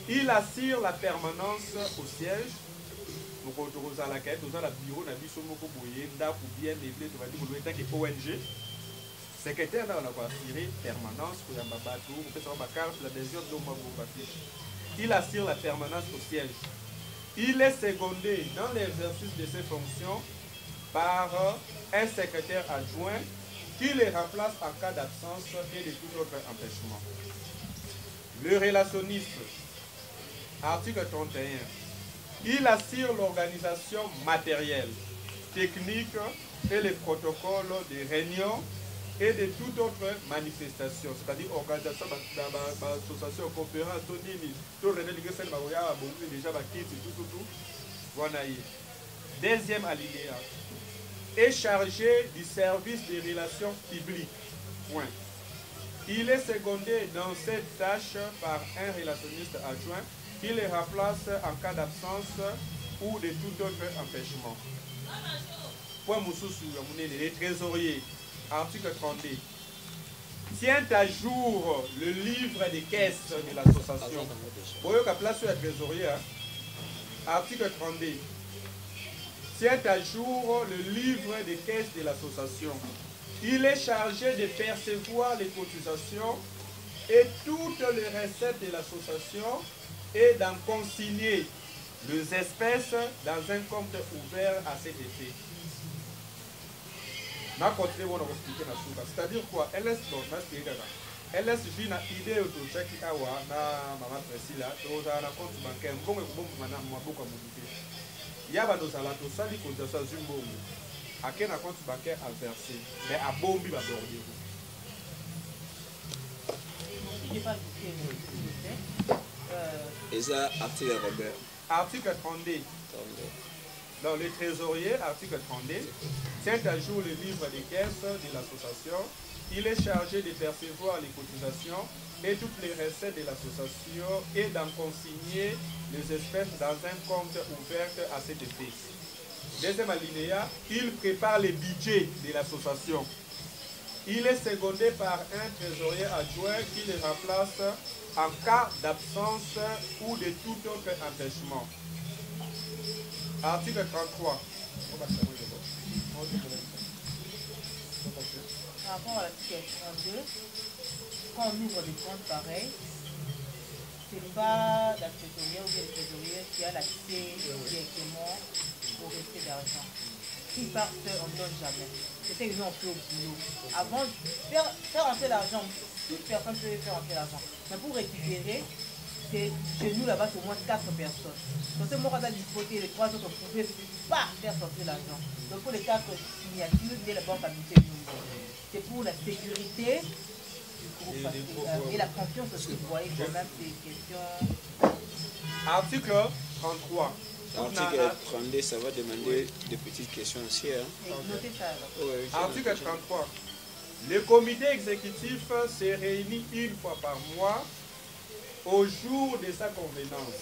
Il assure la permanence au siège. Nous avons la quête, nous avons le bureau, nous avons bien ONG. Secrétaire, on a assuré permanence pour la carte, la décision de il assure la permanence au siège. Il est secondé dans l'exercice de ses fonctions par un secrétaire adjoint qui le remplace en cas d'absence et de tout autre empêchement. Le relationniste, article 31, il assure l'organisation matérielle, technique et les protocoles des réunions et de toute autre manifestation, c'est-à-dire organisation dans l'association, conférence, tout déjà tout. Voilà. Deuxième alinéa. Est chargé du service des relations publiques. Point. Il est secondé dans cette tâche par un relationniste adjoint qui le remplace en cas d'absence ou de tout autre empêchement. Point Moussoussou, les trésoriers. Article 32. Tient à jour le livre des caisses de l'association. Vous voyez qu'à place sur la trésorier. Article 32. Tient à jour le livre des caisses de l'association. Il est chargé de percevoir les cotisations et toutes les recettes de l'association et d'en consigner les espèces dans un compte ouvert à cet effet. C'est-à-dire quoi? LS vit une idée de chaque awa na maman Priscilla, dans un compte bancaire, comme un bon maman beaucoup à modifier. Il y a des alatos, ça dit qu'on a ça zumbo. ake na compte bancaire à verser mais abombi babordé et ça article Robert article 32 dans le trésorier article 32 tient à jour le livre des caisses de l'association. Il est chargé de percevoir les cotisations et toutes les recettes de l'association et d'en consigner les espèces dans un compte ouvert à cet effet. Deuxième alinéa, il prépare les budgets de l'association. Il est secondé par un trésorier adjoint qui le remplace en cas d'absence ou de tout autre empêchement. Article 33. Par rapport à l'article 32, quand on ouvre des comptes pareils, ce n'est pas la trésorière ou bien le trésorier qui a l'accès directement au recette d'argent. S'ils partent, on ne donne jamais. C'est que nous, on fait au boulot. Avant, faire entrer l'argent, toute personne peut faire entrer l'argent. Mais pour récupérer, c'est chez nous là-bas, c'est au moins 4 personnes. Donc, c'est moi quand on a disposé, les 3 autres ne pouvaient pas faire sortir l'argent. Donc, pour les 4 signatures, il y a la banque habituelle. C'est pour la sécurité et la confiance aussi. Vous voyez quand même ces questions. Article 33. Article 32, ça va demander des petites questions aussi. Hein. Notez ça alors. Ouais, Article 33. Le comité exécutif se réunit une fois par mois au jour de sa convenance.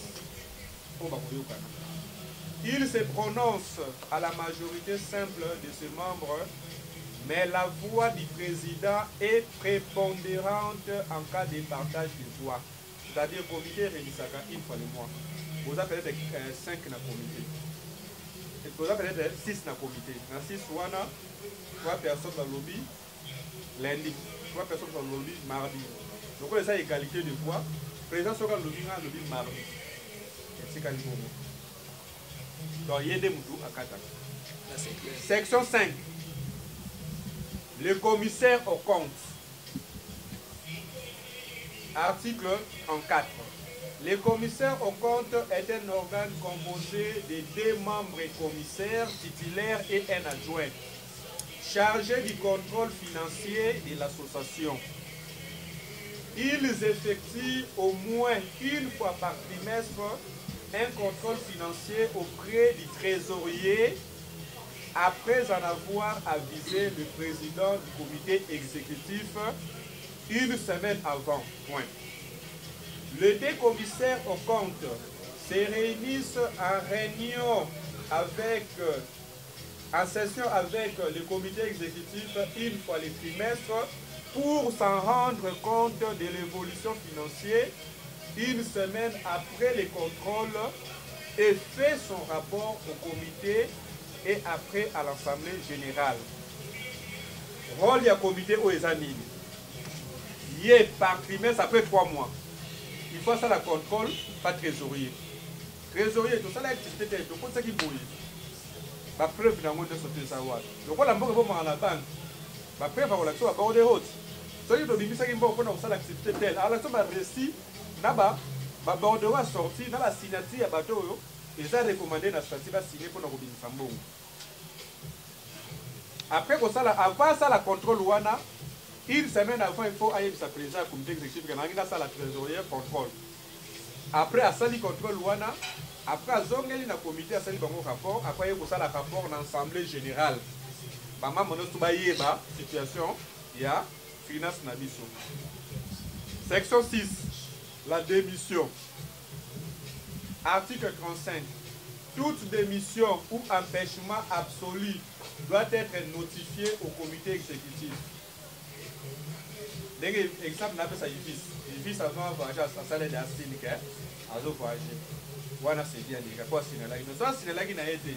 Il se prononce à la majorité simple de ses membres, mais la voix du président est prépondérante en cas de partage de voix. C'est-à-dire le comité réunit une fois le mois. Vous avez peut-être 5 dans le comité. Vous avez peut-être 6 dans le comité. Dans 6, 3 personnes dans le lobby lundi, 3 personnes dans le lobby mardi. Donc on a ça égalité de voix. Le président sera le lobby mardi. C'est quand même. Donc il y a des moutons à Kata. Section 5. Le commissaire au compte. Article 34. Le commissaire au compte est un organe composé de 2 membres commissaires titulaires et un adjoint, chargé du contrôle financier de l'association. Ils effectuent au moins une fois par trimestre un contrôle financier auprès du trésorier après en avoir avisé le président du comité exécutif une semaine avant. Point. Les 2 commissaires au compte se réunissent en réunion en session avec le comité exécutif une fois le trimestre pour s'en rendre compte de l'évolution financière une semaine après le contrôle et fait son rapport au comité et après à l'Assemblée générale. Rôle du comité aux États-Unis. Il est par trimestre après 3 mois. Il faut ça la contrôle, pas trésorier. Trésorier, tout ça l'activité, tout ça qui bouille. La preuve dans le monde de ce savoir. Donc on a beaucoup à la banque. La preuve par l'action à bord des routes. Ce qui est au début, c'est qu'il faut ça l'activité telle. Alors l'action va récit, là-bas, ma bordeaux a sorti, dans la signature à bateau, et ça recommandé la statut va signer pour nous Sambon. Après, avant ça, la contrôle Wana, une semaine avant, il faut aller sa présidence au comité exécutif, il y a ça la trésorière contrôle. Après, à ça, le contrôle Wana, après, à Zongeli, le comité a sali un rapport, après, il y a ça le rapport en assemblée générale. Maman, mon situation, il y a finance nabiso. Section 6, la démission. Article 35. Toute démission ou empêchement absolu doit être notifié au comité exécutif. Exemple, on appelle ça IFIS. IFIS avant voyager à sa salle d'Astinik, à voyager. Voilà, c'est bien, les gars. Quoi, c'est là. Nous sommes là qui n'a été.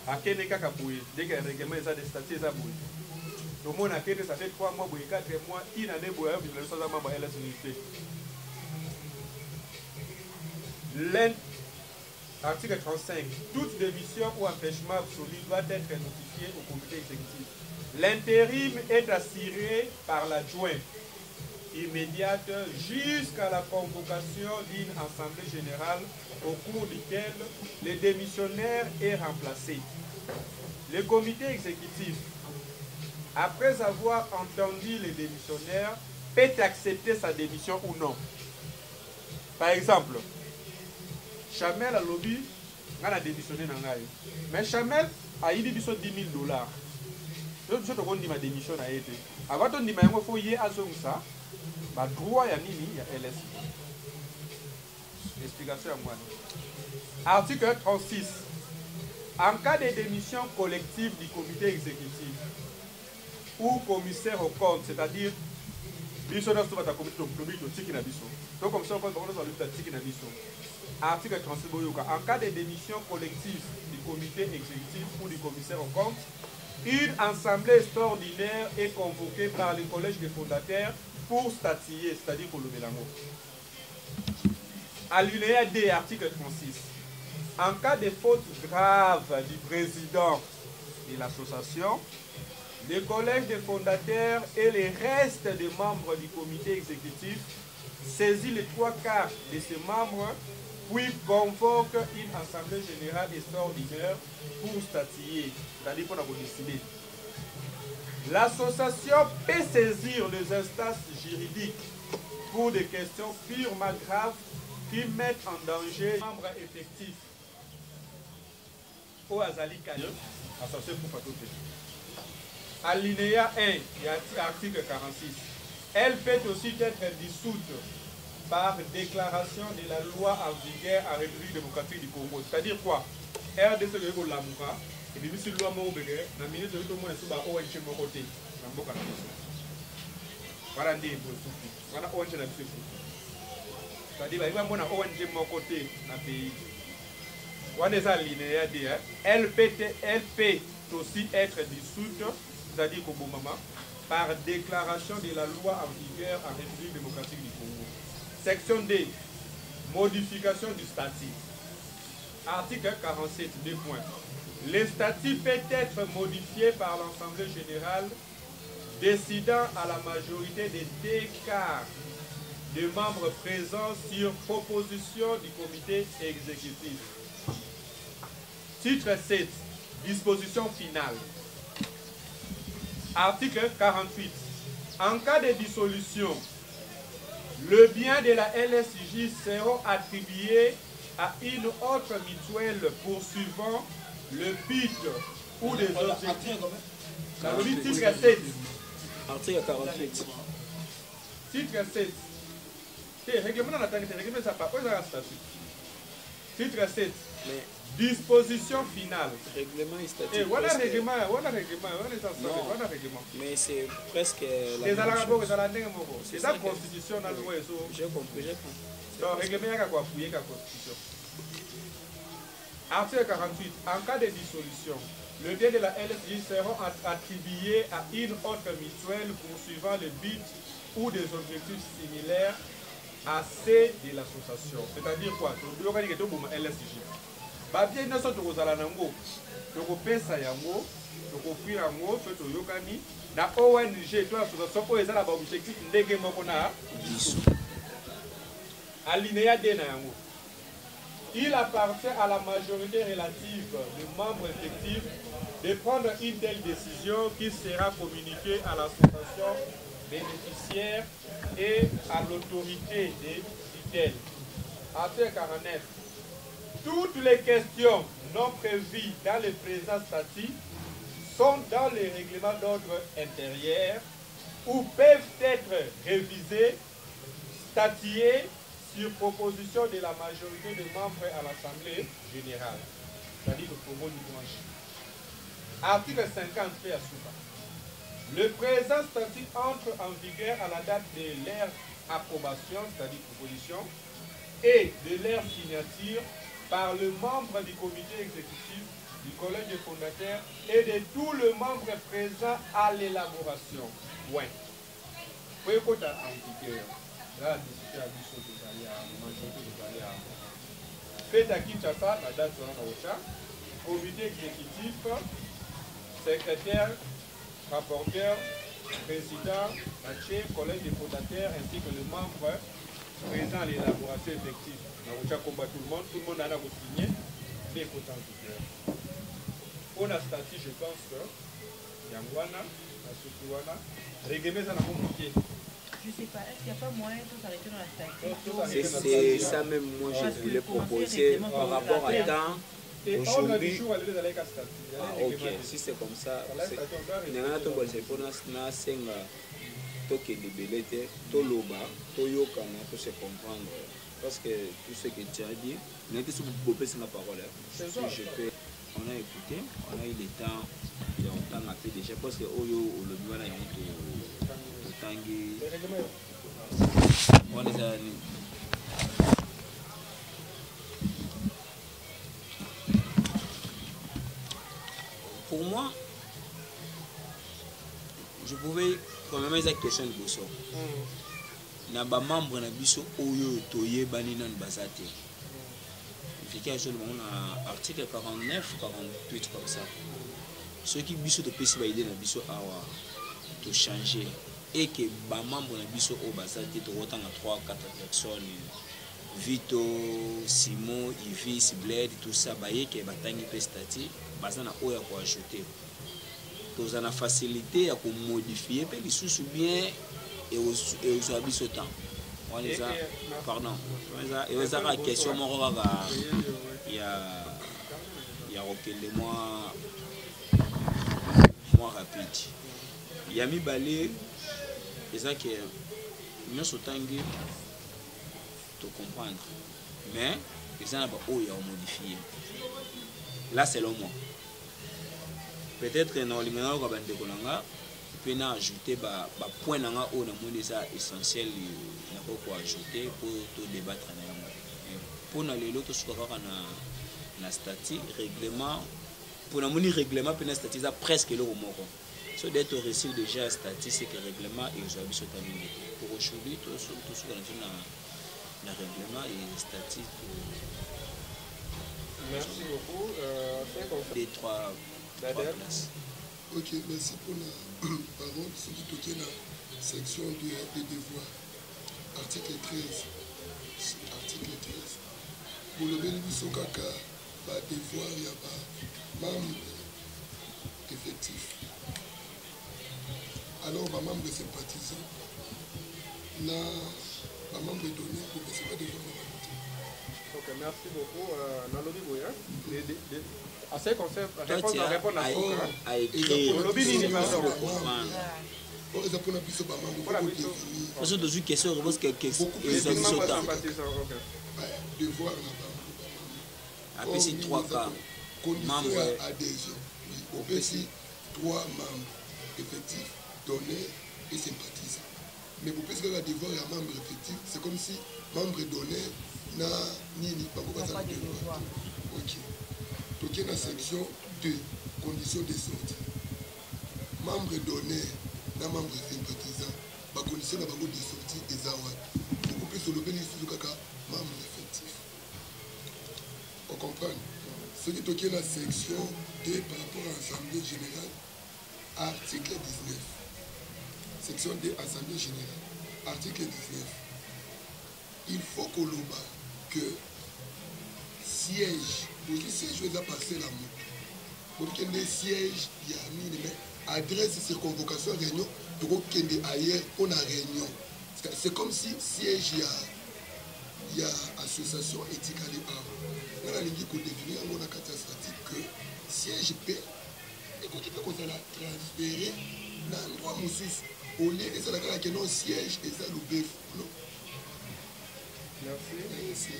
À Keneka Kaboué, dès que le règlement est des statuts, ça bouille. Donc, on a fait ça fait 3 mois, 4 mois, une année, pour le soir, on a l'unité. Article 35. Toute démission ou empêchement absolu doit être notifié au comité exécutif. L'intérim est assuré par l'adjoint immédiate jusqu'à la convocation d'une assemblée générale au cours duquel le démissionnaire est remplacé. Le comité exécutif, après avoir entendu les démissionnaires, peut accepter sa démission ou non. Par exemple, Chamel a lobby, on a démissionné dans l'AE. Mais Chamel a eu 10 000 $. Je dis ma démission a été. Avant de dire qu'il faut y aller ça, le droit est nini, il y a LS. Explication à moi. Article 36. En cas de démission collective du comité exécutif ou commissaire au compte, c'est-à-dire, article 36, en cas de démission collective du comité exécutif ou du commissaire au compte, une assemblée extraordinaire est convoquée par le collège des fondateurs pour statuer, c'est-à-dire pour le mélango. Alinéa D, article 36. En cas de faute grave du président de l'association, le collège des fondateurs et les restes des membres du comité exécutif saisit les 3/4 de ces membres, puis convoque une assemblée générale extraordinaire pour statuer, c'est-à-dire pour décider. L'association peut saisir les instances juridiques pour des questions purement graves qui mettent en danger les membres effectifs. Au Azali Kanye, association pour Fatoté. Alinéa 1 et article 46. Elle peut aussi être dissoute par déclaration de la loi en vigueur en République démocratique du Congo. C'est-à-dire quoi? RDC de Lamuka, et puis si loi Mobégué, la ministre de l'Ouest est ONG Mokoté, dans Boka. Voilà des soucis. Voilà ONG la soucis. C'est-à-dire, il va y avoir ONG Mokoté dans le pays. Voilà les alinéas D. Elle peut aussi être dissoute, c'est-à-dire qu'au bon moment, par déclaration de la loi en vigueur en République démocratique du Congo. Section D. Modification du statut. Article 47, 2 points. Le statut peut être modifié par l'Assemblée générale décidant à la majorité des 2/4 des membres présents sur proposition du comité exécutif. Titre 7. Disposition finale. Article 48. En cas de dissolution, le bien de la LSJ sera attribué à une autre mutuelle poursuivant le but ou des objectifs. Titre 7. Article 48. Titre 7. Titre 7. Disposition finale. Règlement et statut. Voilà règlement. Mais c'est presque c'est la constitution. J'ai compris. Donc, règlement est la constitution. Article 48. En cas de dissolution, le bien de la LSJ sera attribué à une autre mutuelle poursuivant le but ou des objectifs similaires à ceux de l'association. C'est-à-dire quoi? LSJ. Babien ne sont pas à l'ango. Donc, on peut ça yango, donc on prie yango, fait au yokani. Na ONG, toi, l'association, pour les objectifs, ndege mokona. Alinéa D na yango. Il appartient à la majorité relative des membres effectifs de prendre une telle décision qui sera communiquée à l'association bénéficiaire et à l'autorité des tutelles. Article 49. Toutes les questions non prévues dans le présent statut sont dans les règlements d'ordre intérieur ou peuvent être révisées, statuées sur proposition de la majorité des membres à l'Assemblée générale. C'est-à-dire le Congo du dimanche. Article 50 fait à Souba. Le présent statut entre en vigueur à la date de leur approbation, c'est-à-dire proposition, et de leur signature par le membre du comité exécutif, du collège des fondateurs et de tous les membres présents à l'élaboration. Point. Fait à Kinshasa, la date sera au comité exécutif, secrétaire, rapporteur, président, collège des fondateurs ainsi que les membres présents à l'élaboration effective. Tout le monde a signé, fait qu'autant de On a statut, je pense que Yangwana, Asukiwana, Regeme ça n'a pas manqué. Je sais pas, est-ce qu'il n'y a pas moyen de tout arrêter dans la statut? C'est ça même moi je voulais proposer par rapport à temps. Aujourd'hui, ok, si c'est comme ça, se comprendre. Parce que tout ce que tu as dit, on a été sur la parole. Si je peux, on a écouté, on a eu le temps, il y a longtemps à faire déjà, parce que Oyo, le Douala, il y a un tangi. On les a. Pour moi, je pouvais quand même une question de Bosso. Na ba membre na biso oyo toye bani nan basate. Fikia sur mon article 49 48 comme ça. Ceux qui biso de pesi ba idée na biso awa to changer et que ba membre na biso au basate to otanga 3 4 personnes Vito, Simon, Ivis, Bled, tout ça ba yeke batangi pestati bazana oya ko ajouter. Tous en a facilité à modifier puis les sous bien et aux habits au temps. On les a, pardon. Et aux a question moi il y a reculé moi rapide. Il y a mis balai et ça que nous sommes tangués de comprendre. Mais ils ont pas modifié. Là c'est le moi. Peut-être dans les meilleurs de Kolanga, puis on a ajouté bah point nanga au na monde ça essentiel na quoi ajouter pour tout débattre na yango. Pour na lelo to suka na statut règlement pour na moni règlement puis na statut ça presque le moko. So d'être reçu déjà statut c'est que règlement et aux habits sont terminés. Pour aujourd'hui tout suka na règlement et statut. Merci beaucoup. Les trois places. Ok, merci pour la parole. C'est qui toquait la section des devoirs. Article 13. Article 13. Pour le bénéfice au caca, devoir, il y a pas membre effectif. Alors, ma membre sympathisant, ma membre donné pour que ce soit des gens. Ok, merci beaucoup. Nalobi Boya. À ce qu'on sait, répondre à à écrire. Parce que dans une question, je pense que devoir après c'est 3 cas. Condition adhésion. Au PC, 3 membres effectifs, donnés et sympathisants. Mais pour PC, le devoir et un membre effectif, c'est comme si membre donné n'a ni pas beaucoup de devoir. Ok. Donc, dans la section 2, conditions de sortie. Membre donné, n'a membre sympathisant, la condition de sortie des awards. Beaucoup plus sur le bénéfice du caca, membre effectif. On comprend. Ce qui est dans la section 2 par rapport à l'Assemblée générale, article 19. Section 2, Assemblée générale, article 19. Il faut qu'on le bat que siège. Pour les sièges, je vais passer la moto. Pour qu'il y ait des sièges, il y a mais adresse circonvocation réunion pour qu'il y ait ailleurs pour la réunion. C'est comme si siège, il y a association éthique à l'État. Dans la ligne qu'on définit, on a catastrophique que siège P, et quand il faut qu'on a transféré dans l'endroit Moussis, au lieu de ça, non siège et ça, le BF. Non. Merci.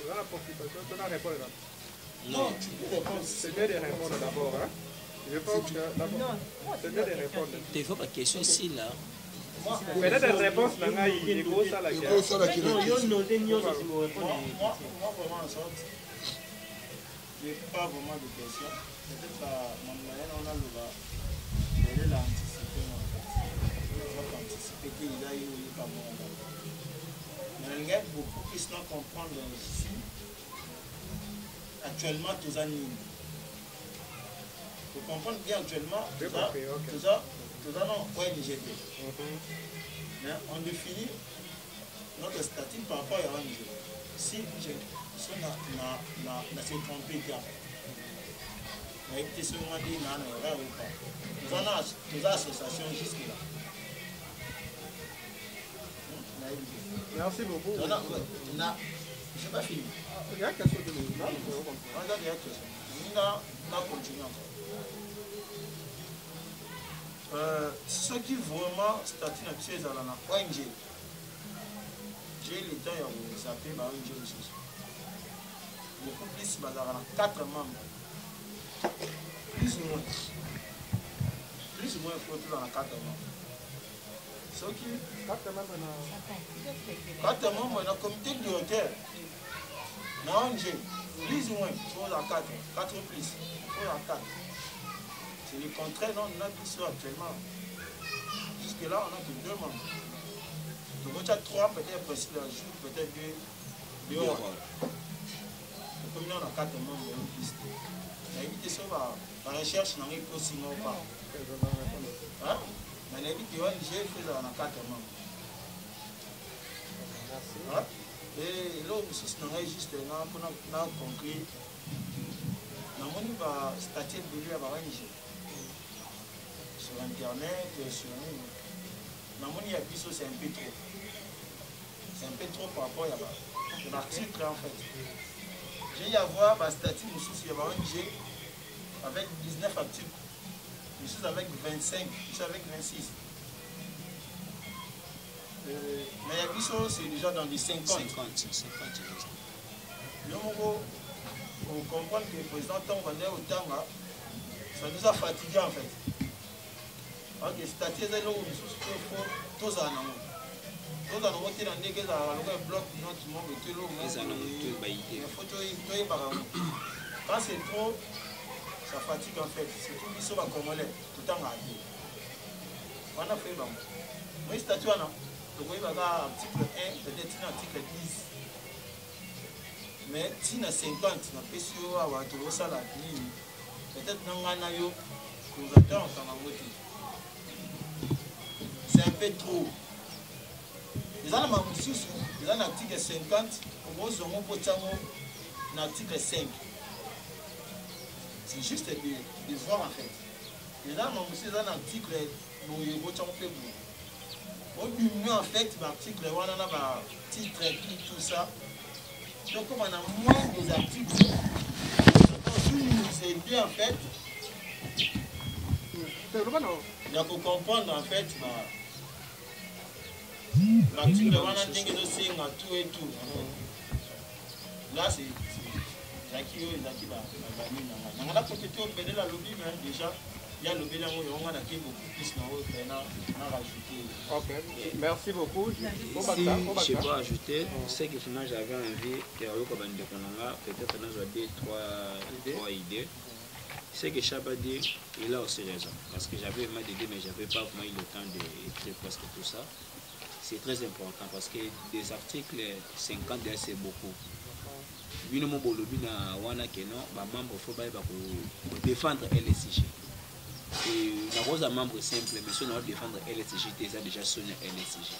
La participation, tu as répondu là. Non, c'est bien de répondre d'abord. Hein? Je pense que c'est bien de répondre. Tu fais la question ici là. Peut-être la réponse, il est gros ça la question. Moi, vraiment, je n'ai pas vraiment de questions. Peut-être mon moyen, on a l'anticiper. On va anticiper qu'il y a eu pas bon. Mais il y a beaucoup qui se comprendre ici. Actuellement, tous les années. Pour comprendre bien actuellement, tout ça, non, ONGD. Mais on définit notre statut par rapport à l'ONG. Si je suis dans cette trompée, nayebi te soki nga nde naa na erreur ou pas toza association jusque là. Merci beaucoup. J'ai pas fini. Il y a quelque chose de nouveau. Regarde, il y a quelque chose. On va continuer encore. Ceux qui vraiment statut na biso ezala na ONG, j'ai le temps ya kozape ba ONG mosusu beaucoup plus bazala na 4 membres plus ou moins il faut tozala na 4 membres soki 4 membres na comité directeur na ONG plus ou moins tozala 4 plus tozala 4. C'est le contraire, non, on a plus actuellement. Jusque-là, on a que 2 membres. Donc, on a 3, peut-être précis d'un jour, peut-être 2 heures. Donc, comme on a 4 membres, on a une piste. On a évité ça, la recherche, on a pas sinon pas. On a évité que l'ONG faisait 4 membres. Et là, on a juste compris. On a statut de lui à l'ONG. Sur internet, sur nous. C'est un peu trop. C'est un peu trop par rapport à l'article en fait. J'ai y avoir un statut il y a un ONG avec 19 articles. Je suis avec 25, je suis avec 26. Mais il y a c'est déjà dans les 50. On comprend que le président Tangwanda au Tanga, ça nous a fatigués en fait. Ok, c'est-à-dire que nous avons tous un amour. Tous un amour, tu as un bloc, notre monde, tu quand c'est trop, ça fatigue en fait. C'est tout qui sont à Congolais, tout le temps à dire. On a fait bon. Moi, statut, donc il va y avoir article 1, peut-être article 10. Mais si on a 50, on a PCO, on a tout ça là, peut-être qu'on a c'est un peu trop. Les gens ont un article 50, on a un article 5. C'est juste de voir en fait. Les gens ont un article, en fait, l'article, on a un titre et tout ça. Donc, comme on a moins des articles, c'est bien en fait. Il faut comprendre en fait l'article on a dit que c'est tout et tout. Là c'est Zaki on a compété au pédé la lobby mais déjà il y a le lobby là où on a beaucoup plus on a rajouté. Ok, merci beaucoup. Si je peux ajouter, c'est que finalement j'avais envie peut-être nous avoir 3 idées. C'est que Chabadi, il a aussi raison. Parce que j'avais vraiment d'idées, mais je n'avais pas vraiment eu le temps d'écrire presque tout ça. C'est très important parce que des articles 50 c'est beaucoup. Il faut défendre LSIG. Et nous avons un membre simple, mais si on défendre LSIG, déjà sonné LSIG.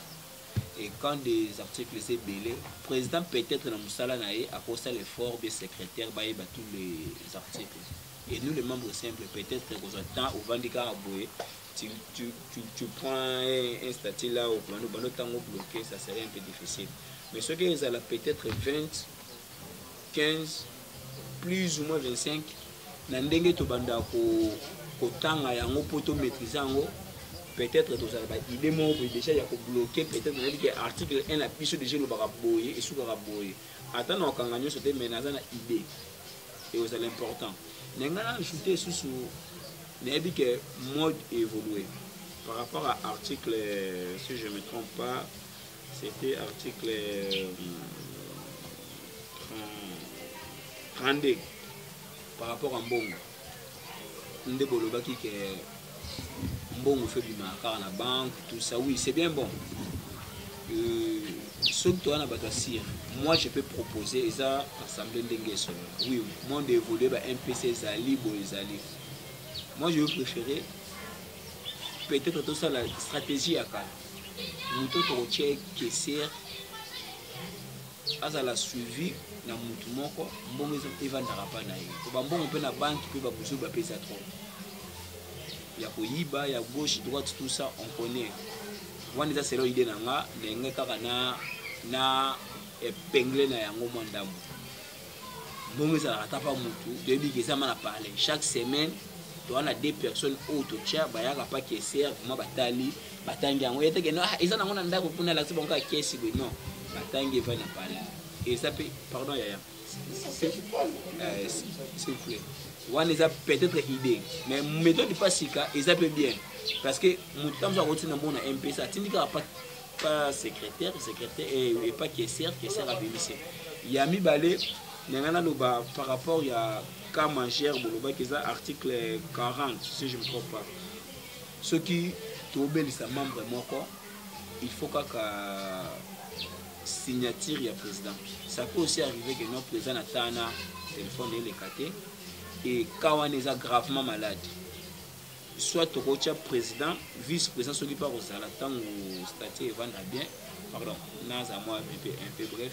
Et quand des articles sont belés, le président peut-être dans Moussala a posé l'effort des secrétaires tous les articles. Et nous, les membres simples, peut-être que vous temps au Vandika à Boué, tu prends un statut là, au temps bloqué, ça serait un peu difficile. Mais ce qui est peut-être 20, 15, plus ou moins 25, Nandenge to banda ko tanga yango poto maîtriser yango, peut-être que ça va idée moi déjà il y a bloqué peut-être on a dit que article 1 la pièce déjà le baraboyer et sous baraboyer. Attends on kan gagner c'était menace na idée. Et c'est l'important. N'engana ajouter sous n'a dit que mode évolué par rapport à article si je me trompe pas c'était article 32 par rapport à Mbongo. Ndé bolobaki que Mbongo fait du marquage à la banque tout ça oui c'est bien bon. Ce que tu as moi je peux proposer ça assemblée d'Engeso. Oui, moi d'évoluer un PC Zali, Zali. Moi je vais préférer peut-être tout ça la stratégie à cas. Nous tout que c'est azala suivi na mutu moko mbongo evandaka pa na ye po bambongo mpe na banki mpe babusu bapesa trop ya koyiba ya gauche droite tout ça on connaît wana eza selo ide na nga ndenge kaka na épingle na yango mwa ndambo mbongo ezalaka ata pa mutu toyebi eza ma na parler chaque semaine towana 2 personnes oyo totia bayaka pa keser vraiment batangi yango yeteke no eza nango na ndako kuna lakisi bango kaka kesi boye non batangi eva na parler eza mpe pardon yaya s'il vous plaît wana eza peut-être idée mais méthode pas sika eza mpe bien parce que moto mosu akotina mbongo na mpesa atindi kaka pas secrétaire et pas keser abimisi ya mibale ndenge naloba par rapport ya cas mangère bolobaki eza article 40 si je me trompe pas soki tobelisa membre moko il faut kaka signature ya président ça peut aussi arriver que notre président atana téléphone elekate et quand on est gravement malade soit tokotia président vice président soki pa kozala ntango statut evandra bien pardon naza moi un peu bref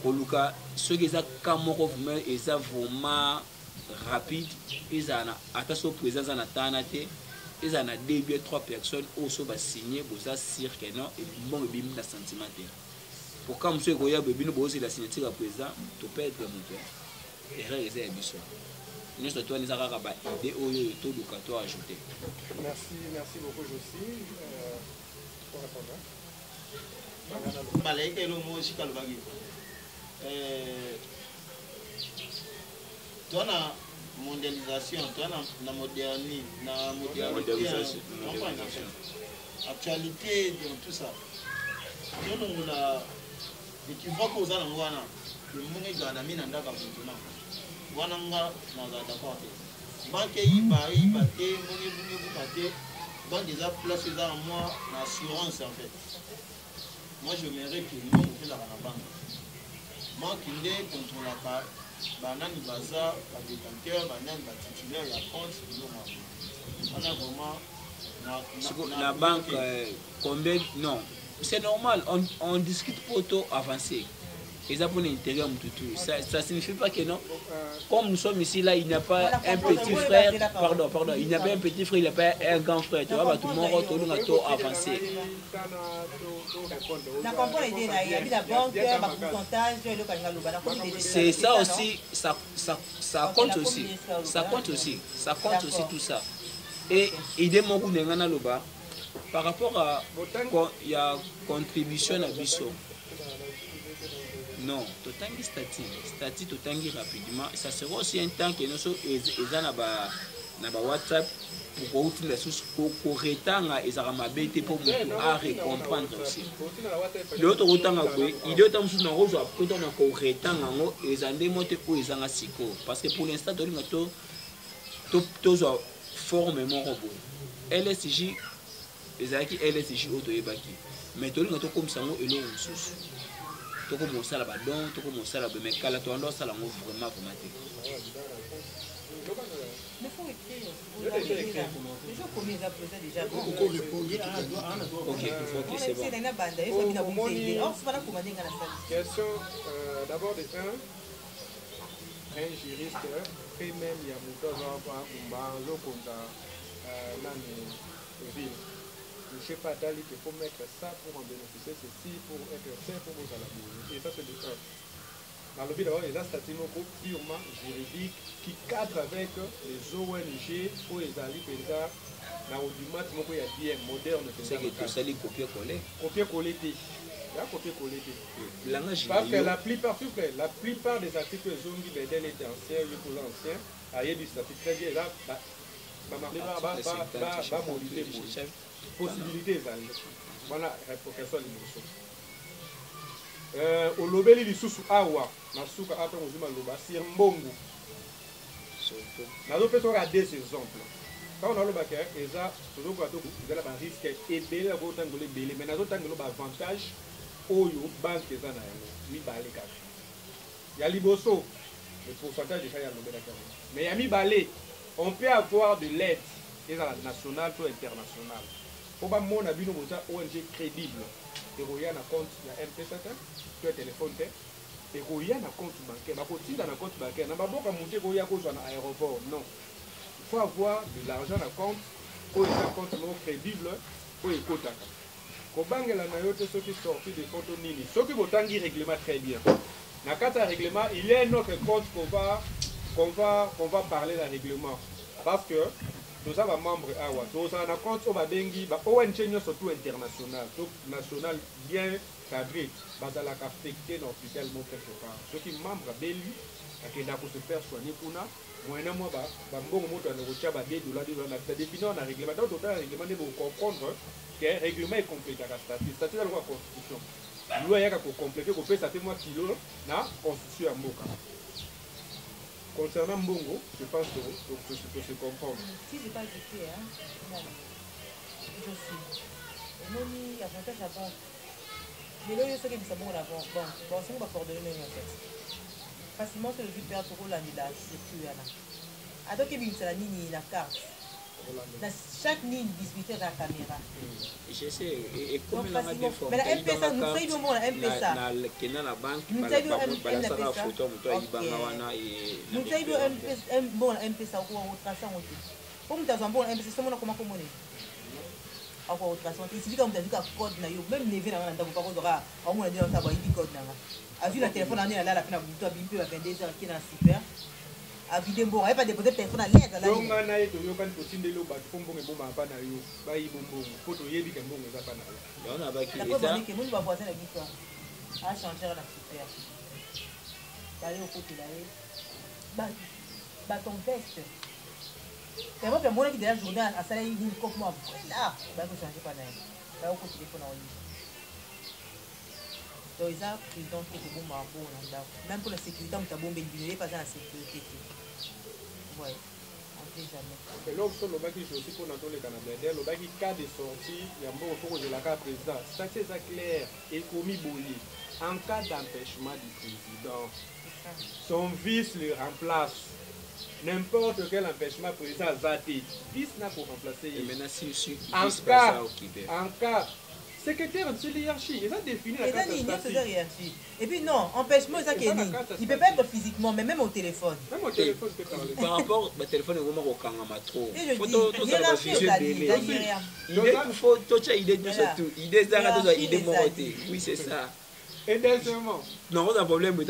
koluka soki eza ka moko vraiment eza vraiment rapide ezana ata so président aza na tana te eza na 2 ou 3 personnes oso basigné boza sûr que non ebongo ebimi na sentiment te pourquoi monsieur koya bebino bozi la signature ya président to peut être moto erreur eza ya biso nyonso to eza kaka ba idée oyo toluka to ajouter. Merci beaucoup Josie pour répondre. Malaika elo mo shikalobagi tona mondialisation tona na modernisation actualité dans tout ça tona la équivoque aux wana le monde gana mina ndaka mutuna wana nga na d'accord banque yiba te monnaie bukate banque des place dans moi l'assurance en fait moi je m'aimerais que nous on fait la banque manque contre la part banani baza ba détenteur banani ba titulaire ya compte on a vraiment la banque combien non c'est normal on discute pour tôt avancer et ça pour l'intérieur tout ça signifie pas que non comme nous sommes ici là il n'y a pas un petit frère pardon il n'y a pas un petit frère il n'y a pas un grand frère tu vois tout le monde retourne à tôt avancer c'est ça aussi ça compte aussi tout ça et idée mon goût n'engana loba par rapport à il y a contribution à biso non totangi stati totangi rapidement ça sera aussi un temps que nous eza na ba WhatsApp pour utiliser source ko retanga ezara mabete pour à recomprendre aussi l'autre retanga ko il est temps sous na rozo après on a ko retanga ngo ezande mote ko ezanga siko parce que pour l'instant to forme mon robot LSJ ezaki LSJ auto ebaki mais to linga to comme ça ngo elo sous to ko mo sala ba don to ko mo sala ba mais kala to ando sala ngo vraiment il faut écrire. Les gens commis à présent déjà. Ok, c'est bon. Question d'abord de un juriste, puis même il y a beaucoup de je ne sais pas d'aller qu'il faut mettre ça pour en bénéficier, ceci pour être sain pour vous à la bourse. Et ça c'est de un. Dans le but d'avoir les statuts purement juridiques qui cadrent avec les ONG pour les alliés déjà dans le mat il y a bien moderne. C'est que tout ça les copier-coller. Copier-coller. Il y a copier-coller. Parce que la plupart des articles zongi bedel étaient anciens, pour l'ancien, il y a du statut très bien là. Possibilités voilà pour qu'elle soit libre. Au lobeli du sous awa na suka ata muzima loba si mbongo na do peut regarder ces exemples quand on a le bac eza toujours pour tout il y a un risque et belé pour tangole belé mais na do tangolo ba avantage oyo banque eza na yango mi balé ka ya liboso le pourcentage de ça ya lobela ka mais ya mi balé on peut avoir de l'aide et à la nationale ou internationale pour ba mona bino boza ONG crédible ekoya na compte ya mpesa te to ya telefone te ekoya na compte bancaire bakotinda na compte bancaire na baboka motu ekoya kozwa na aéroport non il faut avoir de l'argent na compte oyo eza compte moko crédible oyo ekotaka kobangela na yo te soki sorti de photo nini soki botangi règlement très bien na kati ya règlement il y a un autre compte qu'on va parler de règlement parce que toza bamembre awa tozala na compte oyo babengi ba ONG nyonso tout international to national bien cadré bazalaka affecté na hôpital mo quelque part soki membre abeli akenda kose faire soigner kuna moyena mwa bambongo moto anakotia ba $2 na définir na règlement donc total règlement nde bocomprendre que règlement ekomplétaka statut na lokwa constitution loi yaka kokomplete kopesa te mwa kilo na constitution ya mboka. Concernant Mbongo, je pense que se comprendre. Si je n'ai pas dit, hein, non, je suis. Et non, il y a avantage à banque. Mais là, il y a ce qui est bon à la banque. Bon, c'est on va coordonner en fait. Facilement, c'est le but de perdre pour l'année là, c'est plus là. À donc, il y a une ligne, la carte. Dans chaque ligne, distribuée à la caméra. Je sais, et comme il y a des fois, mais la MPSA, nous savons au moins la MPSA. La banque, nous savons la MPSA. Nous savons bon la MPSA ou en traçant aussi. Comme tu as un bon MPSA, c'est mon comment communiquer. Encore autre façon, il suffit comme tu as dit qu'à code na yo, même lever na ndako pas aura au moins dire ça va y code na. A vu la téléphone en là la fin à buto bimpe va 22 heures qui na super. A vidé bon, elle pas déposer téléphone à l'aise là. Donc na yeto yo kan potinde lo ba fombo nge boma pa na yo, ba yi bombo, photo yebi ke mbongo za pa na yo. On a ba ki la preuve que nous va voisin la victoire. A changer la super. D'aller au côté là. Ba ton veste. C'est moi qui ai dit la journée à ça, il dit comme moi. Là, il va changer pas d'ailleurs. Là, au téléphone en ligne. Donc, ils ont pris donc que c'est bon, même pour la sécurité, on a bon, mais il n'est pas dans la sécurité. Ouais, on ne sait jamais. Et là, sur le bac, je suis aussi pour entendre le Canada. Le bac, cas de sortie, il y a un bon retour de la carte président. Ça, c'est clair et commis bouli. En cas d'empêchement du président, son vice le remplace. N'importe quel empêchement président a zaté. Vice n'a pour remplacer. En cas, secrétaire de l'hierarchie, ils ont défini la carte de hiérarchie. Et puis non, empêchement, ça qui est dit. Il ne peut pas être physiquement, mais même au téléphone. Même au téléphone, tu peux parler. Par rapport au téléphone, il y a un kangama trop. Et je dis, hiérarchie, il est oui, c'est ça. Et deuxièmement, non, on a un problème avec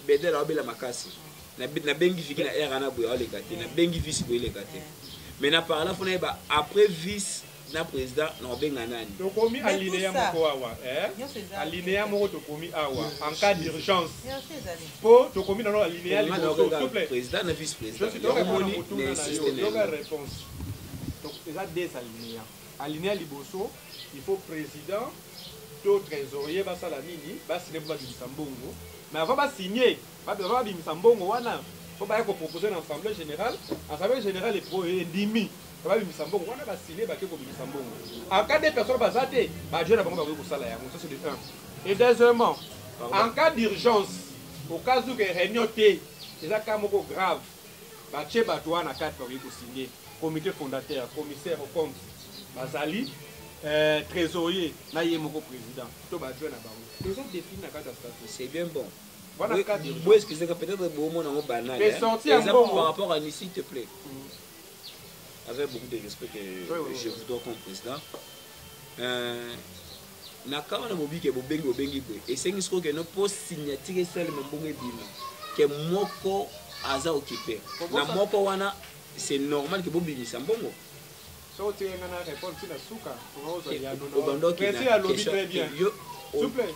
Bedel a la makasi. Na bengi fiki na era na boya le gâté na bengi vice boya le gâté mais na par là fona ba après vice na président na benga nani to komi alinéa moko awa alinéa moko to komi awa en cas d'urgence po to komi na alinéa liboso s'il vous plaît président na vice président je suis donc la réponse donc il y a des alinéas alinéa liboso il faut président to trésorier ba sala nini ba signer ba bisambongo mais avant ba signer ba bimisambongo wana faut ba ko proposer dans l'assemblée générale est pro et dimi ba bimisambongo wana ba signer ba ke ko bimisambongo en cas de personnes bazate ba jeune bango ba ko sala ya ça c'est de 1 et deuxièmement en cas d'urgence au cas où que réunion té c'est ça cas moko grave ba che ba toi na 4 ba ko signer comité fondateur commissaire au compte bazali trésorier na yemoko président to ba jeune bango ils ont défini la carte de statut c'est bien bon. Voilà, oui, excusez moi peut-être beau mot dans banal. Par rapport à s'il te plaît. Avec beaucoup de respect que je vous dois comme président. Na kama na mobi ke bobengi et c'est ce que nous pour signature seul mbongo bima que moko aza occupé. Na moko wana c'est normal que bobi sambongo. So tu as na réponse na suka. Merci à lobby très bien. S'il vous plaît.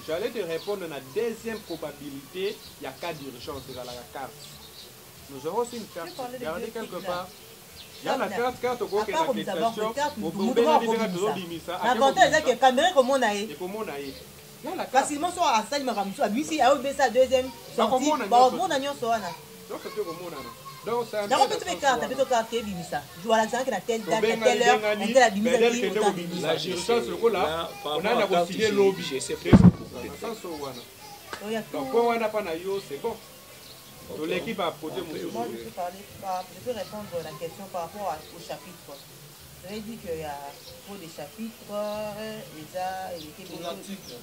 J'allais te répondre à la deuxième probabilité, il y a cas d'urgence dans la carte. Nous aurons aussi une carte. Regardez quelque part. Il y a la carte au cours de la question. L'avantage c'est que la caméra comme on a eu. Facilement sur la salle, mais si à ça deuxième sortie, bon agnon soana. Donc c'est comme on a. Donc c'est un peu de carte, tu ça. Je vois l'exemple que la telle date, telle heure, elle a divisé la urgence là, on a signé lobby. Donc on n'a pas na yo, c'est bon. Donc l'équipe a posé mon Moi je peux répondre à la question par rapport au chapitre. Ça veut dire qu'il y a trop de chapitres, et ça, il y a des articles.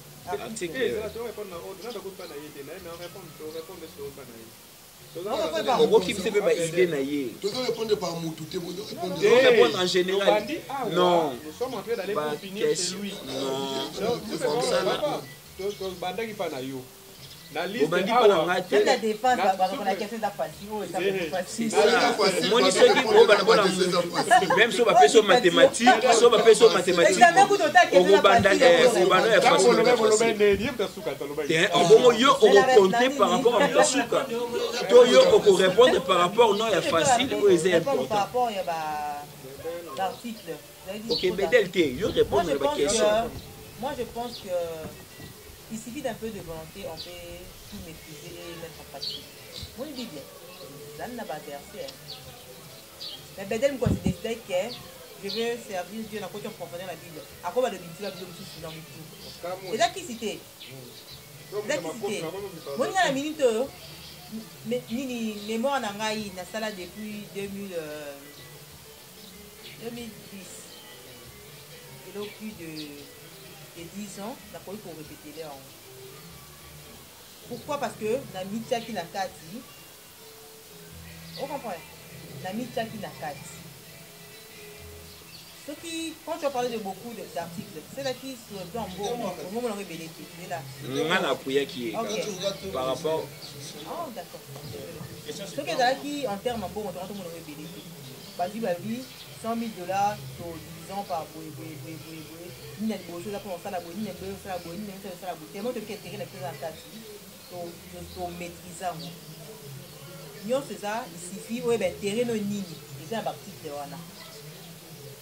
Répondre par mot, tout est bon. Répondre en général. Non. Nous sommes en train d'aller pour finir chez lui. Non. Comme ça, là. La liste même la défense, la question est facile. Même si on va faire sur mathématiques, on va compter par rapport à Mtasuka. On répondre par rapport non, il est facile ou il est important. Par rapport à l'article. Ok, mais Delté, je réponds à la question. Moi, je pense que il suffit d'un peu de volonté, on peut tout maîtriser et mettre en pratique. Moi, je dis bien, ça n'a pas versé. Mais Bedel me considère que je veux servir Dieu dans la culture profondeur de la Bible. À quoi va le Bible, la Bible aussi dans le tout. Et là, qui c'était? Là, qui c'était? Moi, il y a la minute, mémoire en Angaï, na sala depuis 2010. Et là, plus de 10 ans, on a pas eu pour répéter les ans. Pourquoi? Parce que la mitia qui n'a qu'à dire, on comprend, la mitia qui n'a qu'à dire. Ce qui, quand tu as parlé de beaucoup d'articles, c'est là qui sur le plan beau, au moment où on aurait bénéficié, c'est là. On a appuyé qui est par rapport. Ah, d'accord. Ce qui est là qui, en termes beau, on aurait bénéficié. Par exemple, 100 000 $, divisant par il y a des choses pour ça, la bonne, il y a des choses à la bonne, il y a des choses à la bonne. Tellement de qu'intérêt la plus en cas, pour maîtriser. Nous, c'est ça, il suffit, oui, ben, terrain no nini, et c'est un article de Wana.